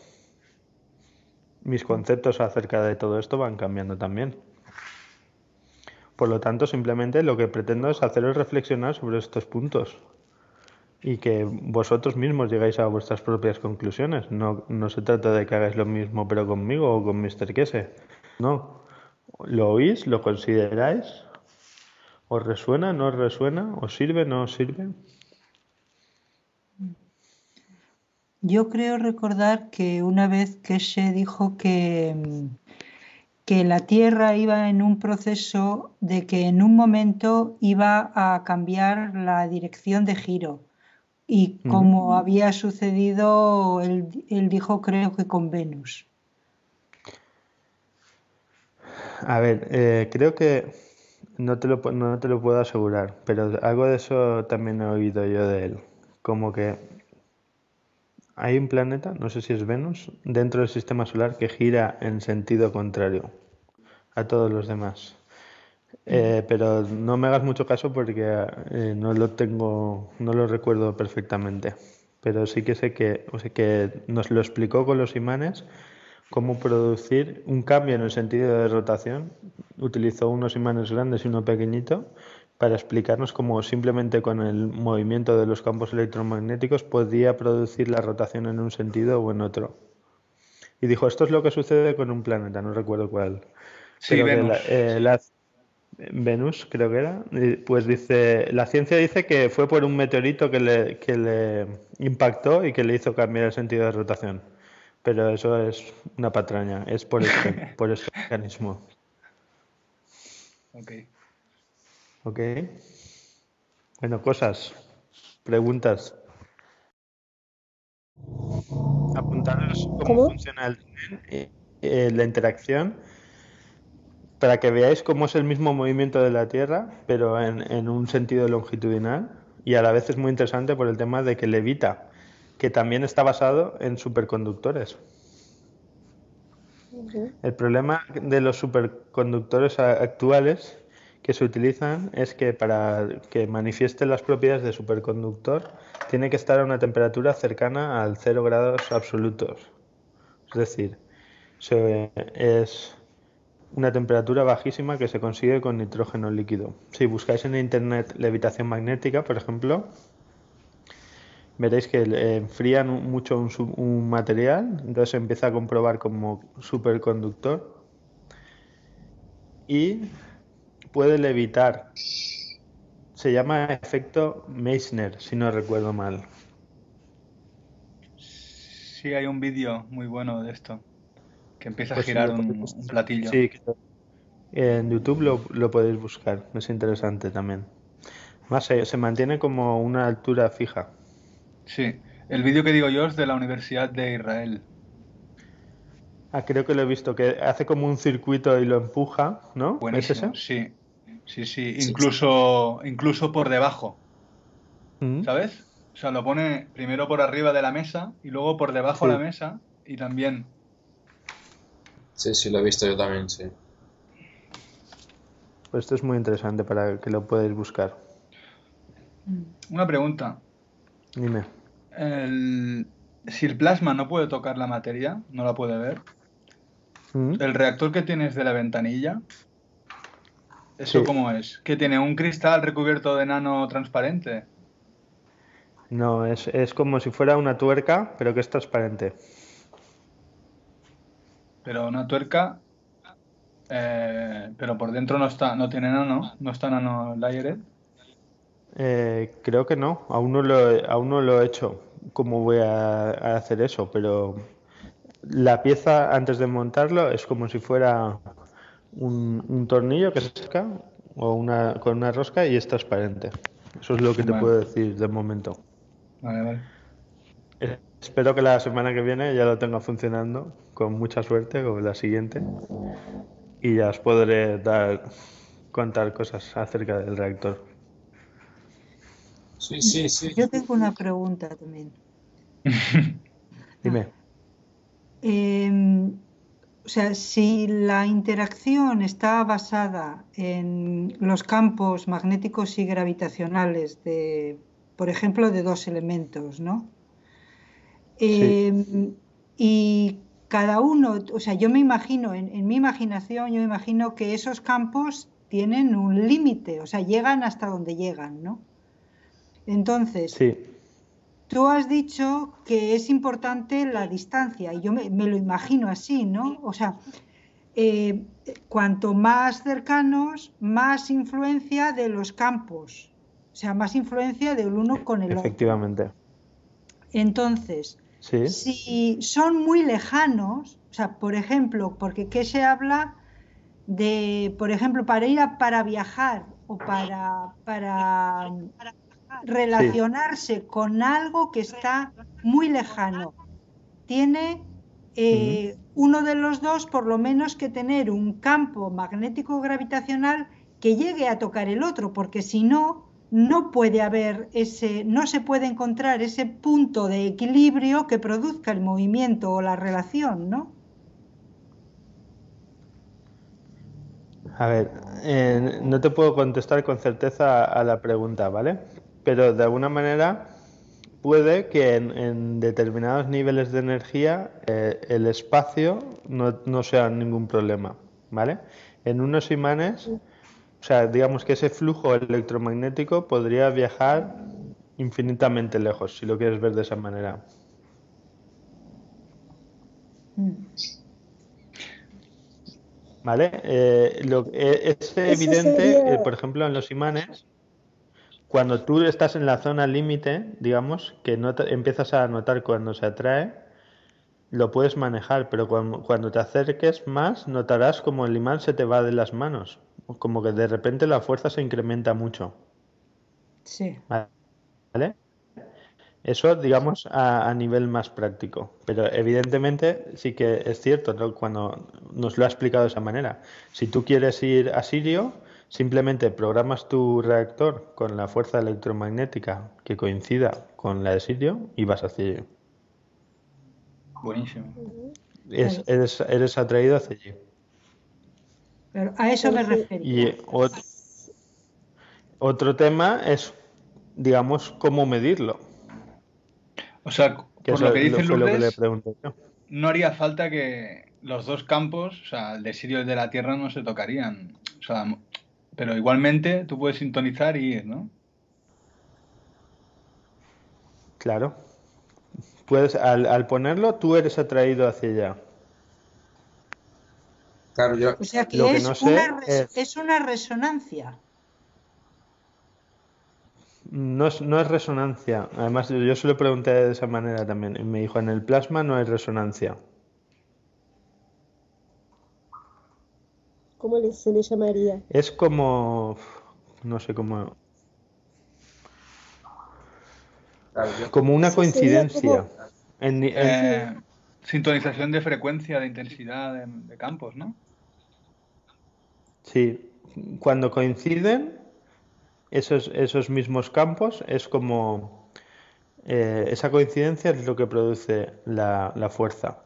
Speaker 1: Mis conceptos acerca de todo esto van cambiando también. Por lo tanto, simplemente lo que pretendo es haceros reflexionar sobre estos puntos y que vosotros mismos llegáis a vuestras propias conclusiones. No se trata de que hagáis lo mismo pero conmigo o con Mr. Kese. No. Lo oís, lo consideráis, os resuena, no os resuena, os sirve, no os sirve.
Speaker 4: Yo creo recordar que una vez Keshe dijo que la Tierra iba en un proceso de que en un momento iba a cambiar la dirección de giro. Y como había sucedido, él dijo, creo que con Venus.
Speaker 1: A ver, creo que no te lo puedo asegurar, pero algo de eso también he oído yo de él. Como que hay un planeta, no sé si es Venus, dentro del sistema solar que gira en sentido contrario a todos los demás. Pero no me hagas mucho caso porque no lo recuerdo perfectamente. Pero sí que sé que nos lo explicó con los imanes cómo producir un cambio en el sentido de rotación. Utilizó unos imanes grandes y uno pequeñito para explicarnos cómo simplemente con el movimiento de los campos electromagnéticos podía producir la rotación en un sentido o en otro. Y dijo, esto es lo que sucede con un planeta, no recuerdo cuál.
Speaker 2: Sí,
Speaker 1: Pero que
Speaker 2: Venus.
Speaker 1: Venus, creo que era, pues dice, la ciencia dice que fue por un meteorito que le impactó y que le hizo cambiar el sentido de rotación. Pero eso es una patraña, es por este mecanismo.
Speaker 2: Ok.
Speaker 1: ¿Ok? Bueno, cosas, preguntas. Apuntaros cómo
Speaker 6: ¿Cómo?
Speaker 1: funciona el tren, la interacción, para que veáis cómo es el mismo movimiento de la Tierra, pero en un sentido longitudinal. Y a la vez es muy interesante por el tema de que levita, que también está basado en superconductores. El problema de los superconductores actuales que se utilizan es que para que manifieste las propiedades de superconductor tiene que estar a una temperatura cercana al 0 grados absolutos. Es decir, es una temperatura bajísima que se consigue con nitrógeno líquido. Si buscáis en internet levitación magnética, por ejemplo, veréis que enfrían mucho un material, entonces se empieza a comprobar como superconductor y puede levitar. Se llama efecto Meissner, si no recuerdo mal.
Speaker 2: Sí, hay un vídeo muy bueno de esto, que empieza a
Speaker 1: Pues
Speaker 2: girar
Speaker 1: lo podéis
Speaker 2: un platillo.
Speaker 1: Sí, en YouTube lo podéis buscar, es interesante también. Más se mantiene como una altura fija.
Speaker 2: Sí, el vídeo que digo yo es de la Universidad de Israel.
Speaker 1: Ah, creo que lo he visto, que hace como un circuito y lo empuja, ¿no? ¿Es ese?
Speaker 2: Buenísimo, sí. Sí, sí,
Speaker 3: Sí,
Speaker 2: incluso por debajo,
Speaker 1: Mm.
Speaker 2: ¿sabes? O sea, lo pone primero por arriba de la mesa y luego por debajo de la
Speaker 1: Sí,
Speaker 2: mesa y también.
Speaker 3: sí, sí, lo he visto yo también, sí.
Speaker 1: pues esto es muy interesante para que lo podáis buscar.
Speaker 2: Una pregunta.
Speaker 1: Dime.
Speaker 2: Si el plasma no puede tocar la materia, no la puede ver,
Speaker 1: Mm.
Speaker 2: ¿el reactor que tienes de la ventanilla, eso
Speaker 1: Sí,
Speaker 2: cómo es? ¿Que tiene un cristal recubierto de nano transparente?
Speaker 1: no, es como si fuera una tuerca, pero que es transparente.
Speaker 2: Pero una tuerca, pero por dentro no está, no tiene nano, no está nano layered.
Speaker 1: Creo que no, aún no lo he hecho. ¿Cómo voy a hacer eso? Pero la pieza antes de montarlo es como si fuera un tornillo que se saca o con una rosca y es transparente. Eso es lo que te
Speaker 2: Vale,
Speaker 1: puedo decir de momento.
Speaker 2: vale, vale.
Speaker 1: Espero que la semana que viene ya lo tenga funcionando con mucha suerte o la siguiente y ya os podré contar cosas acerca del reactor.
Speaker 3: Sí, sí, sí.
Speaker 4: Yo tengo una pregunta también.
Speaker 1: Dime.
Speaker 4: O sea, si la interacción está basada en los campos magnéticos y gravitacionales de, por ejemplo, de dos elementos, ¿no?
Speaker 1: Sí,
Speaker 4: Y cada uno, o sea, yo me imagino, en mi imaginación, yo me imagino que esos campos tienen un límite, o sea, llegan hasta donde llegan, ¿no? Entonces,
Speaker 1: sí.
Speaker 4: tú has dicho que es importante la distancia, y yo me lo imagino así, ¿no? O sea, cuanto más cercanos, más influencia de los campos, o sea, más influencia del uno con el otro.
Speaker 1: Efectivamente.
Speaker 4: Entonces,
Speaker 1: Sí.
Speaker 4: si son muy lejanos, o sea, por ejemplo, porque ¿qué se habla de, por ejemplo, para viajar o para
Speaker 1: Sí.
Speaker 4: relacionarse con algo que está muy lejano? Tiene
Speaker 1: Mm.
Speaker 4: uno de los dos por lo menos que tener un campo magnético gravitacional que llegue a tocar el otro, porque si no, no puede haber ese, no se puede encontrar ese punto de equilibrio que produzca el movimiento o la relación, ¿no?
Speaker 1: A ver, no te puedo contestar con certeza a la pregunta, ¿vale? Pero de alguna manera puede que en determinados niveles de energía el espacio no sea ningún problema, ¿vale? En unos imanes, o sea, digamos que ese flujo electromagnético podría viajar infinitamente lejos, si lo quieres ver de esa manera.
Speaker 4: Mm.
Speaker 1: ¿Vale? Es
Speaker 6: Eso
Speaker 1: evidente,
Speaker 6: sería,
Speaker 1: por ejemplo, en los imanes, cuando tú estás en la zona límite, digamos, que empiezas a notar cuando se atrae, lo puedes manejar, pero cuando te acerques más, notarás como el imán se te va de las manos, como que de repente la fuerza se incrementa mucho,
Speaker 4: Sí.
Speaker 1: ¿vale? Eso, digamos, a nivel más práctico. Pero evidentemente sí que es cierto, ¿no? Cuando nos lo ha explicado de esa manera. Si tú quieres ir a Sirio, simplemente programas tu reactor con la fuerza electromagnética que coincida con la de Sirio y vas a Sirio.
Speaker 2: Buenísimo.
Speaker 6: ujú,
Speaker 4: Claro,
Speaker 1: Eres atraído hacia allí.
Speaker 4: claro, a eso me
Speaker 6: Jorge,
Speaker 1: Y
Speaker 4: refería.
Speaker 1: otro tema es, digamos, cómo medirlo,
Speaker 2: O sea,
Speaker 1: que
Speaker 2: por lo
Speaker 1: eso
Speaker 2: que dice
Speaker 1: fue lo que le
Speaker 2: Lourdes,
Speaker 1: pregunté yo.
Speaker 2: no haría falta que los dos campos, o sea, el de Sirio y el de la Tierra, no se tocarían. O sea, pero igualmente tú puedes sintonizar y ir, ¿no?
Speaker 1: Claro. Puedes, al ponerlo, tú eres atraído hacia allá.
Speaker 3: Claro, yo
Speaker 4: O sea que
Speaker 1: Lo que
Speaker 4: es
Speaker 1: no sé
Speaker 4: es una resonancia.
Speaker 1: no es resonancia. Además, yo se lo pregunté de esa manera también. Y me dijo, en el plasma no hay resonancia.
Speaker 6: ¿Cómo se le llamaría?
Speaker 1: Es como, no sé cómo,
Speaker 3: claro,
Speaker 1: como una
Speaker 6: Eso sería
Speaker 1: coincidencia.
Speaker 6: como... Sí,
Speaker 2: Sintonización de frecuencia, de intensidad de campos, ¿no?
Speaker 1: Sí, cuando coinciden esos mismos campos, es como esa coincidencia es lo que produce la fuerza.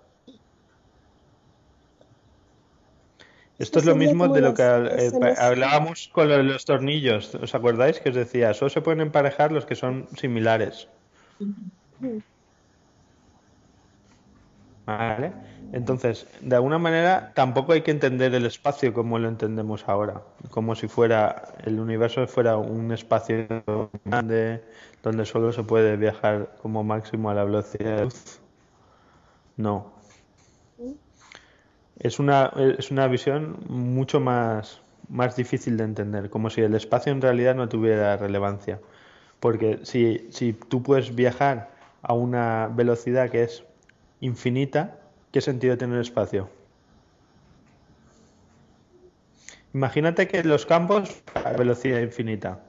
Speaker 6: eso
Speaker 1: Esto es lo
Speaker 6: sería
Speaker 1: mismo
Speaker 6: como
Speaker 1: de lo que
Speaker 6: la sanación.
Speaker 1: hablábamos con lo de los tornillos. ¿Os acordáis que os decía? Solo se pueden emparejar los que son similares.
Speaker 6: Ujú.
Speaker 1: ¿Vale? Entonces, de alguna manera, tampoco hay que entender el espacio como lo entendemos ahora, como si fuera el universo fuera un espacio grande donde solo se puede viajar como máximo a la velocidad de la luz. No, es una visión mucho más difícil de entender, como si el espacio en realidad no tuviera relevancia. Porque si tú puedes viajar a una velocidad que es infinita, ¿qué sentido tiene el espacio? Imagínate que los campos a velocidad infinita.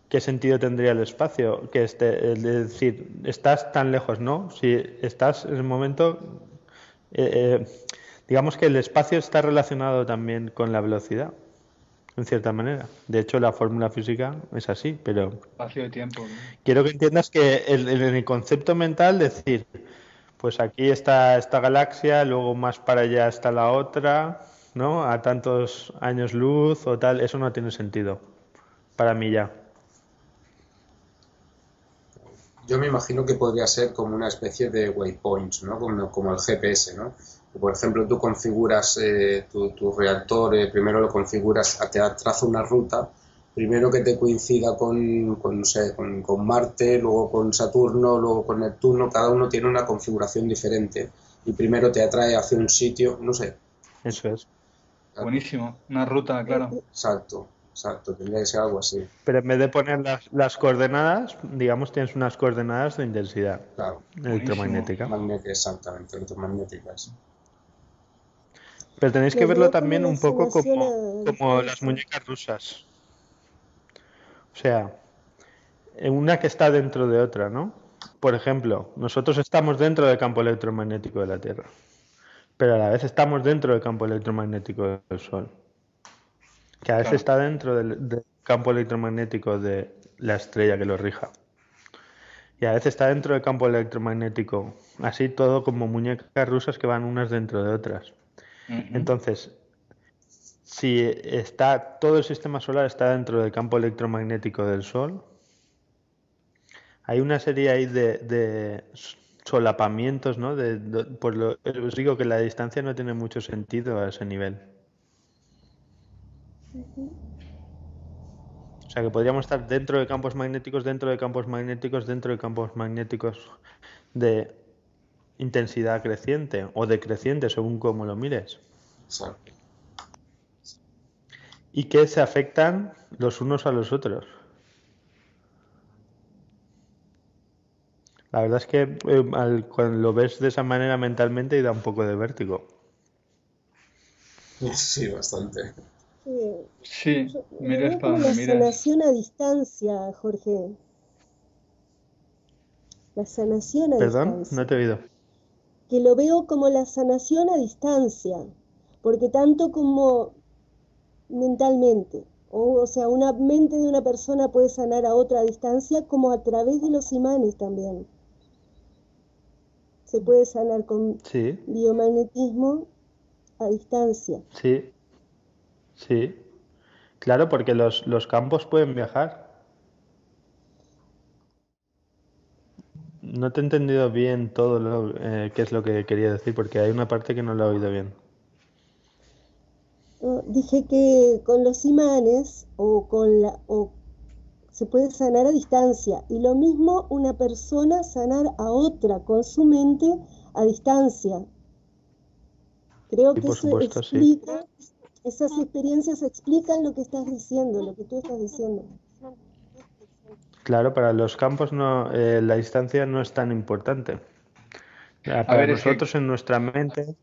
Speaker 1: ¿Qué sentido tendría el espacio? Es decir, estás tan lejos, ¿no? Si estás en el momento, eh, eh, digamos que el espacio está relacionado también con la velocidad, en cierta manera. De hecho, la fórmula física es así, pero
Speaker 2: Espacio de tiempo, ¿no?
Speaker 1: quiero que entiendas que en el concepto mental decir, pues aquí está esta galaxia, luego más para allá está la otra, ¿no? A tantos años luz o tal, eso no tiene sentido. Para mí ya.
Speaker 3: Yo me imagino que podría ser como una especie de waypoints, ¿no? Como el GPS, ¿no? Que, por ejemplo, tú configuras tu reactor, primero lo configuras, te traza una ruta, primero que te coincida no sé, con Marte, luego con Saturno, luego con Neptuno, cada uno tiene una configuración diferente y primero te atrae hacia un sitio, no sé.
Speaker 1: Eso es.
Speaker 2: Buenísimo. Una ruta, claro.
Speaker 3: Exacto, tendría que ser algo así.
Speaker 1: Pero en vez de poner las coordenadas, digamos, tienes unas coordenadas de intensidad
Speaker 3: Claro,
Speaker 2: Buenísimo.
Speaker 1: electromagnética.
Speaker 3: exactamente, electromagnéticas.
Speaker 1: Pero tenéis que
Speaker 6: Lo
Speaker 1: verlo
Speaker 6: veo como
Speaker 1: también
Speaker 6: la
Speaker 1: un poco
Speaker 6: sanación a
Speaker 1: como las
Speaker 6: distancia.
Speaker 1: muñecas rusas. O sea, una que está dentro de otra, ¿no? Por ejemplo, nosotros estamos dentro del campo electromagnético de la Tierra, pero a la vez estamos dentro del campo electromagnético del Sol, que a veces
Speaker 2: Claro.
Speaker 1: está dentro del campo electromagnético de la estrella que lo rija. Y a veces está dentro del campo electromagnético, así todo como muñecas rusas que van unas dentro de otras.
Speaker 2: Ujú.
Speaker 1: Entonces, si está todo el sistema solar está dentro del campo electromagnético del Sol, hay una serie ahí de solapamientos, ¿no? Os digo que la distancia no tiene mucho sentido a ese nivel. O sea que podríamos estar dentro de campos magnéticos, dentro de campos magnéticos, dentro de campos magnéticos de intensidad creciente o decreciente, según cómo lo mires.
Speaker 3: Exacto.
Speaker 1: Y que se afectan los unos a los otros. La verdad es que cuando lo ves de esa manera mentalmente y da un poco de vértigo.
Speaker 3: Sí, bastante.
Speaker 2: Sí,
Speaker 6: Yo lo
Speaker 2: mires
Speaker 6: veo
Speaker 2: para
Speaker 6: como
Speaker 2: donde
Speaker 6: la
Speaker 2: mires.
Speaker 6: sanación a distancia, Jorge. La sanación a
Speaker 1: ¿Perdón? No
Speaker 6: distancia.
Speaker 1: te he oído.
Speaker 6: Que lo veo como la sanación a distancia. Porque tanto como mentalmente, o sea, una mente de una persona puede sanar a otra a distancia, como a través de los imanes también. Se puede sanar con
Speaker 1: Sí,
Speaker 6: biomagnetismo a distancia.
Speaker 1: sí, sí. Claro, porque los campos pueden viajar. No te he entendido bien todo qué es lo que quería decir, porque hay una parte que no lo he oído bien.
Speaker 6: Dije que con los imanes o se puede sanar a distancia y lo mismo una persona sanar a otra con su mente a distancia. Creo
Speaker 1: Y
Speaker 6: que
Speaker 1: por
Speaker 6: eso
Speaker 1: supuesto, sí.
Speaker 6: explica, esas experiencias explican lo que estás diciendo, lo que tú estás diciendo.
Speaker 1: Claro, para los campos no, la distancia no es tan importante.
Speaker 2: A
Speaker 1: Para
Speaker 2: ver, es que,
Speaker 1: nosotros en nuestra mente,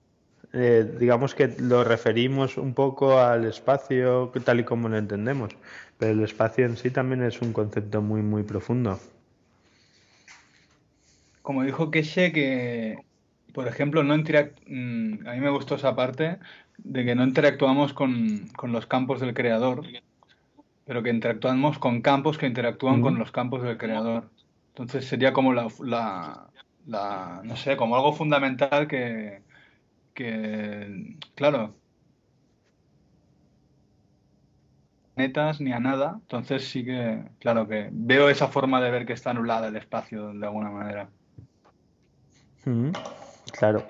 Speaker 1: digamos que lo referimos un poco al espacio tal y como lo entendemos, pero el espacio en sí también es un concepto muy, muy profundo.
Speaker 2: como dijo Keshe, que, por ejemplo, a mí me gustó esa parte de que no interactuamos con los campos del creador, pero que interactuamos con campos que interactúan con
Speaker 1: Mm.
Speaker 2: los campos del creador. Entonces sería como no sé, como algo fundamental claro, planetas ni a nada. Entonces sí que, claro, que veo esa forma de ver que está anulada el espacio de alguna manera.
Speaker 1: Mm. Claro.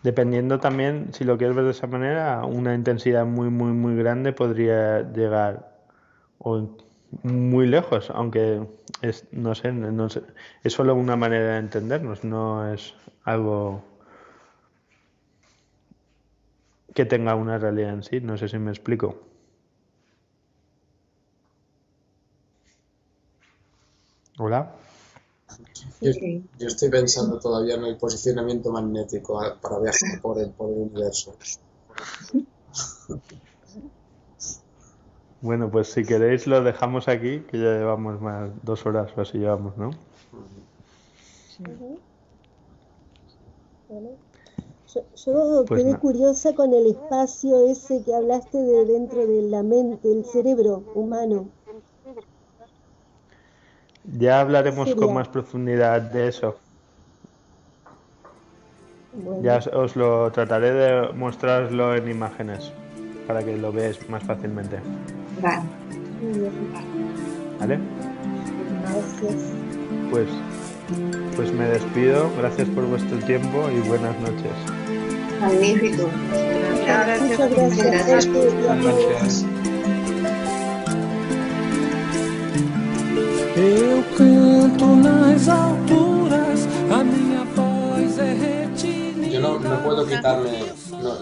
Speaker 1: Dependiendo también, si lo quieres ver de esa manera, una intensidad muy, muy, muy grande podría llegar o muy lejos, aunque es, no sé, no sé, es solo una manera de entendernos, no es algo que tenga una realidad en sí, no sé si me explico. Hola.
Speaker 3: Yo,
Speaker 9: Sí.
Speaker 3: yo estoy pensando todavía en el posicionamiento magnético para viajar por el universo.
Speaker 1: Bueno, pues si queréis lo dejamos aquí, que ya llevamos más 2 horas o así llevamos, ¿no?
Speaker 6: Ujú. Bueno, yo
Speaker 1: Pues
Speaker 6: quedé
Speaker 1: nada.
Speaker 6: curiosa con el espacio ese que hablaste de dentro de la mente, el cerebro humano.
Speaker 1: Ya
Speaker 6: ¿Qué
Speaker 1: hablaremos con
Speaker 6: sería?
Speaker 1: más profundidad de eso. Ya
Speaker 6: Bueno,
Speaker 1: os lo trataré de mostrarlo en imágenes para que lo veáis más fácilmente.
Speaker 9: Vale.
Speaker 6: muy bien,
Speaker 1: ¿Vale?
Speaker 6: gracias.
Speaker 1: Pues, pues me despido. Gracias por vuestro tiempo y buenas noches.
Speaker 9: Magnífico.
Speaker 7: Muchas
Speaker 9: Chao.
Speaker 7: gracias.
Speaker 6: Muchas
Speaker 9: Muchas
Speaker 6: gracias,
Speaker 9: gracias.
Speaker 6: Jorge, y a
Speaker 2: Muchas
Speaker 6: todos.
Speaker 2: gracias.
Speaker 10: Eu canto nas alturas, a minha voz é
Speaker 3: Yo no
Speaker 10: retinida.
Speaker 3: puedo quitarme,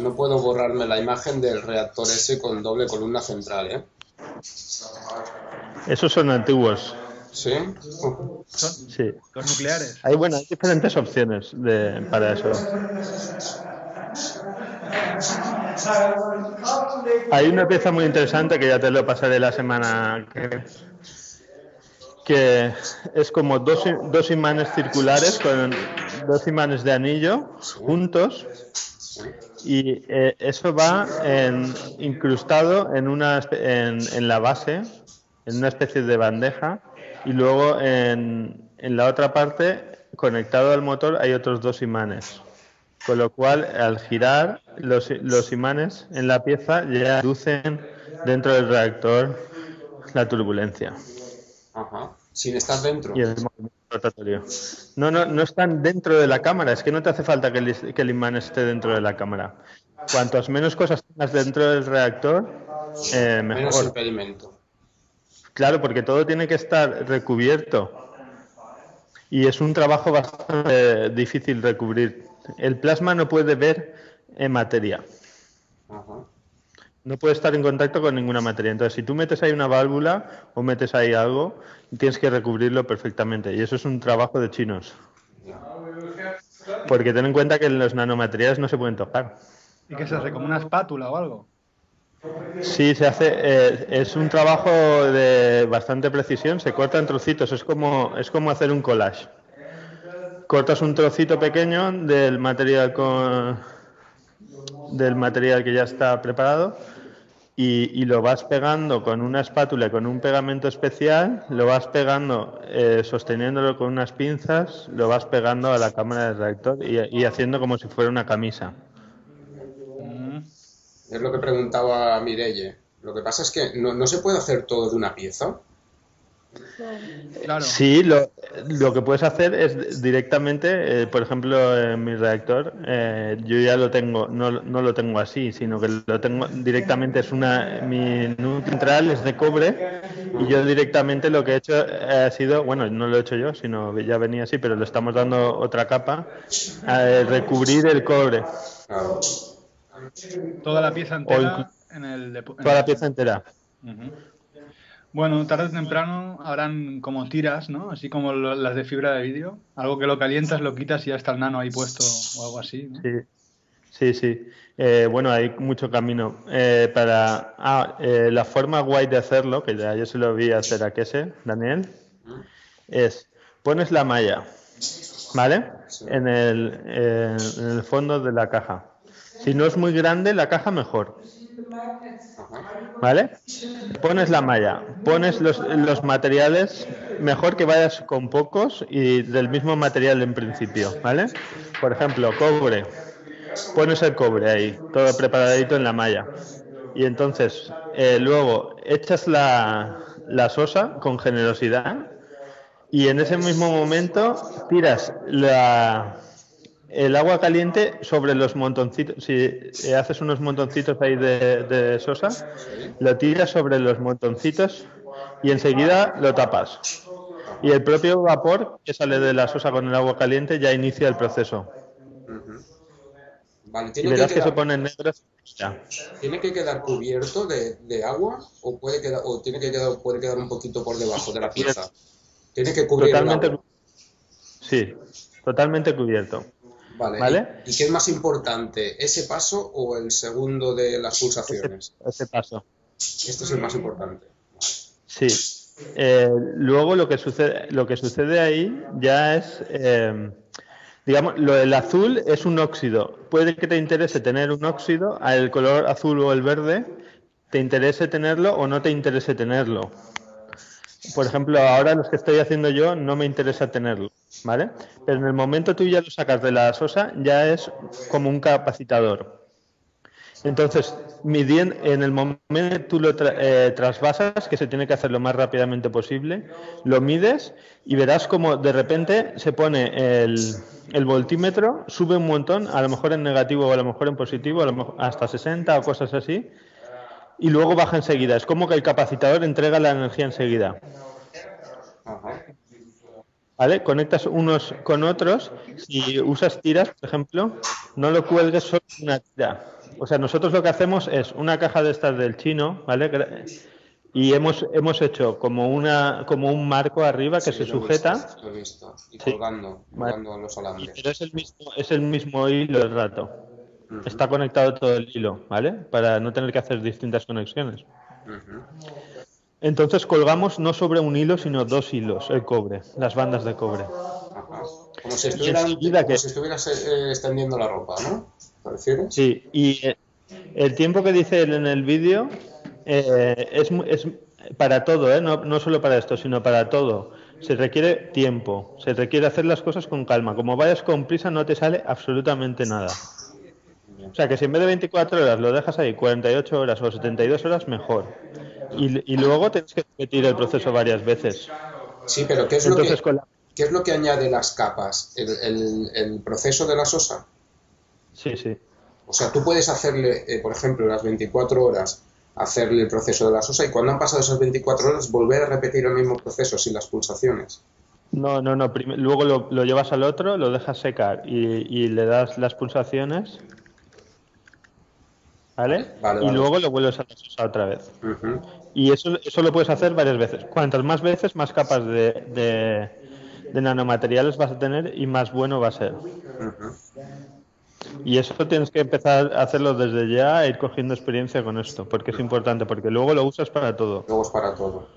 Speaker 3: no puedo borrarme la imagen del reactor ese con doble columna central, ¿eh?
Speaker 1: Esos son antiguos.
Speaker 3: ¿Sí?
Speaker 1: Sí.
Speaker 2: Los nucleares.
Speaker 1: Hay, bueno, hay diferentes opciones para eso. Hay una pieza muy interesante que ya te lo pasaré la semana que es como dos imanes circulares con dos imanes de anillo juntos y eso va incrustado en la base, en una especie de bandeja y luego en la otra parte, conectado al motor, hay otros dos imanes. Con lo cual, al girar, los imanes en la pieza ya inducen dentro del reactor la turbulencia.
Speaker 3: Ajá. Sin estar dentro.
Speaker 1: Y el movimiento rotatorio. No están dentro de la cámara, es que no te hace falta que el imán esté dentro de la cámara. Cuantas menos cosas tengas dentro del reactor,
Speaker 3: Menos
Speaker 1: mejor.
Speaker 3: impedimento.
Speaker 1: Claro, porque todo tiene que estar recubierto. Y es un trabajo bastante difícil recubrir. El plasma no puede ver en materia.
Speaker 3: Ajá.
Speaker 1: No puede estar en contacto con ninguna materia. Entonces, si tú metes ahí una válvula o metes ahí algo, tienes que recubrirlo perfectamente. Y eso es un trabajo de chinos. Porque ten en cuenta que los nanomateriales no se pueden tocar.
Speaker 2: ¿Y qué se hace? ¿Como una espátula o algo?
Speaker 1: Sí, se hace. Es un trabajo de bastante precisión. Se corta en trocitos. Es como hacer un collage. Cortas un trocito pequeño del material que ya está preparado y lo vas pegando con una espátula, con un pegamento especial, lo vas pegando, sosteniéndolo con unas pinzas, lo vas pegando a la cámara del reactor y haciendo como si fuera una camisa.
Speaker 3: Es lo que preguntaba Mireille. Lo que pasa es que no se puede hacer todo de una pieza.
Speaker 9: Claro.
Speaker 1: Sí, lo que puedes hacer es directamente, por ejemplo, en mi reactor, yo ya lo tengo, no lo tengo así, sino que lo tengo directamente, mi núcleo central es de cobre y yo directamente lo que he hecho ha sido, bueno, no lo he hecho yo, sino ya venía así, pero le estamos dando otra capa, recubrir el cobre.
Speaker 2: Toda la pieza entera
Speaker 1: toda la pieza entera.
Speaker 2: Bueno, tarde o temprano habrán como tiras, ¿no? Así como las de fibra de vidrio. Algo que lo calientas, lo quitas y ya está el nano ahí puesto o algo así, ¿no?
Speaker 1: Sí. Bueno, hay mucho camino. La forma guay de hacerlo, que ya yo se lo vi hacer a Kese, Daniel, es pones la malla, ¿vale? En el fondo de la caja. Si no es muy grande, la caja mejor. ¿Vale? Pones la malla, pones los materiales, mejor que vayas con pocos y del mismo material en principio, ¿vale? Por ejemplo, cobre. Pones el cobre ahí, todo preparadito en la malla. Y entonces, luego echas la sosa con generosidad y en ese mismo momento tiras el agua caliente sobre los montoncitos. Si haces unos montoncitos ahí de sosa, lo tiras sobre los montoncitos y enseguida lo tapas. Y el propio vapor que sale de la sosa con el agua caliente ya inicia el proceso.
Speaker 3: Vale,
Speaker 1: y verás que se ponen negros.
Speaker 3: ¿Tiene que quedar cubierto de agua o puede quedar un poquito por debajo de la pieza? Tiene que cubrir
Speaker 1: totalmente,
Speaker 3: el agua.
Speaker 1: Sí, totalmente cubierto.
Speaker 3: Vale. ¿Y qué es más importante, ese paso o el segundo de las pulsaciones?
Speaker 1: Ese paso.
Speaker 3: Este es el más importante.
Speaker 1: Sí. Luego lo que sucede ahí ya es, digamos, lo del azul es un óxido. Puede que te interese tener un óxido, el color azul o el verde, te interese tenerlo o no te interese tenerlo. Por ejemplo, ahora los que estoy haciendo yo no me interesa tenerlo, ¿vale? Pero en el momento tú ya lo sacas de la sosa, ya es como un capacitador. Entonces, en el momento tú lo trasvasas, que se tiene que hacer lo más rápidamente posible, lo mides y verás como de repente se pone el voltímetro, sube un montón, a lo mejor en negativo o a lo mejor en positivo, a lo mejor hasta 60 o cosas así, y luego baja enseguida. Es como que el capacitador entrega la energía enseguida. ¿Vale? Conectas unos con otros. Si usas tiras, por ejemplo, no lo cuelgues solo en una tira. O sea, nosotros lo que hacemos es una caja de estas del chino, ¿vale? Y hemos hecho como un marco arriba que se sujeta.
Speaker 3: Lo he visto. Y colgando los alambres.
Speaker 1: Pero es el mismo hilo el rato. Está conectado todo el hilo, ¿vale? Para no tener que hacer distintas conexiones. Entonces colgamos no sobre un hilo, sino 2 hilos, el cobre, las bandas de cobre.
Speaker 3: Como si estuvieras extendiendo la ropa, ¿no? ¿Te refieres?
Speaker 1: Sí, y el tiempo que dice él en el vídeo es para todo, no solo para esto, sino para todo. Se requiere tiempo, se requiere hacer las cosas con calma. Como vayas con prisa no te sale absolutamente nada. O sea que si en vez de 24 horas lo dejas ahí 48 horas o 72 horas, mejor. Y luego tienes que repetir el proceso varias veces.
Speaker 3: Sí, pero ¿qué es lo que añade las capas? ¿El proceso de la sosa?
Speaker 1: Sí.
Speaker 3: O sea, tú puedes hacerle, por ejemplo, las 24 horas, hacerle el proceso de la sosa y cuando han pasado esas 24 horas volver a repetir el mismo proceso sin las pulsaciones.
Speaker 1: No. Luego lo llevas al otro, lo dejas secar y le das las pulsaciones. ¿Vale? Y luego lo vuelves a la sosa otra vez. Y eso lo puedes hacer varias veces. Cuantas más veces, más capas de nanomateriales vas a tener y más bueno va a ser. Y eso tienes que empezar a hacerlo desde ya e ir cogiendo experiencia con esto, porque es importante, porque luego lo usas para todo.
Speaker 3: Luego es para todo.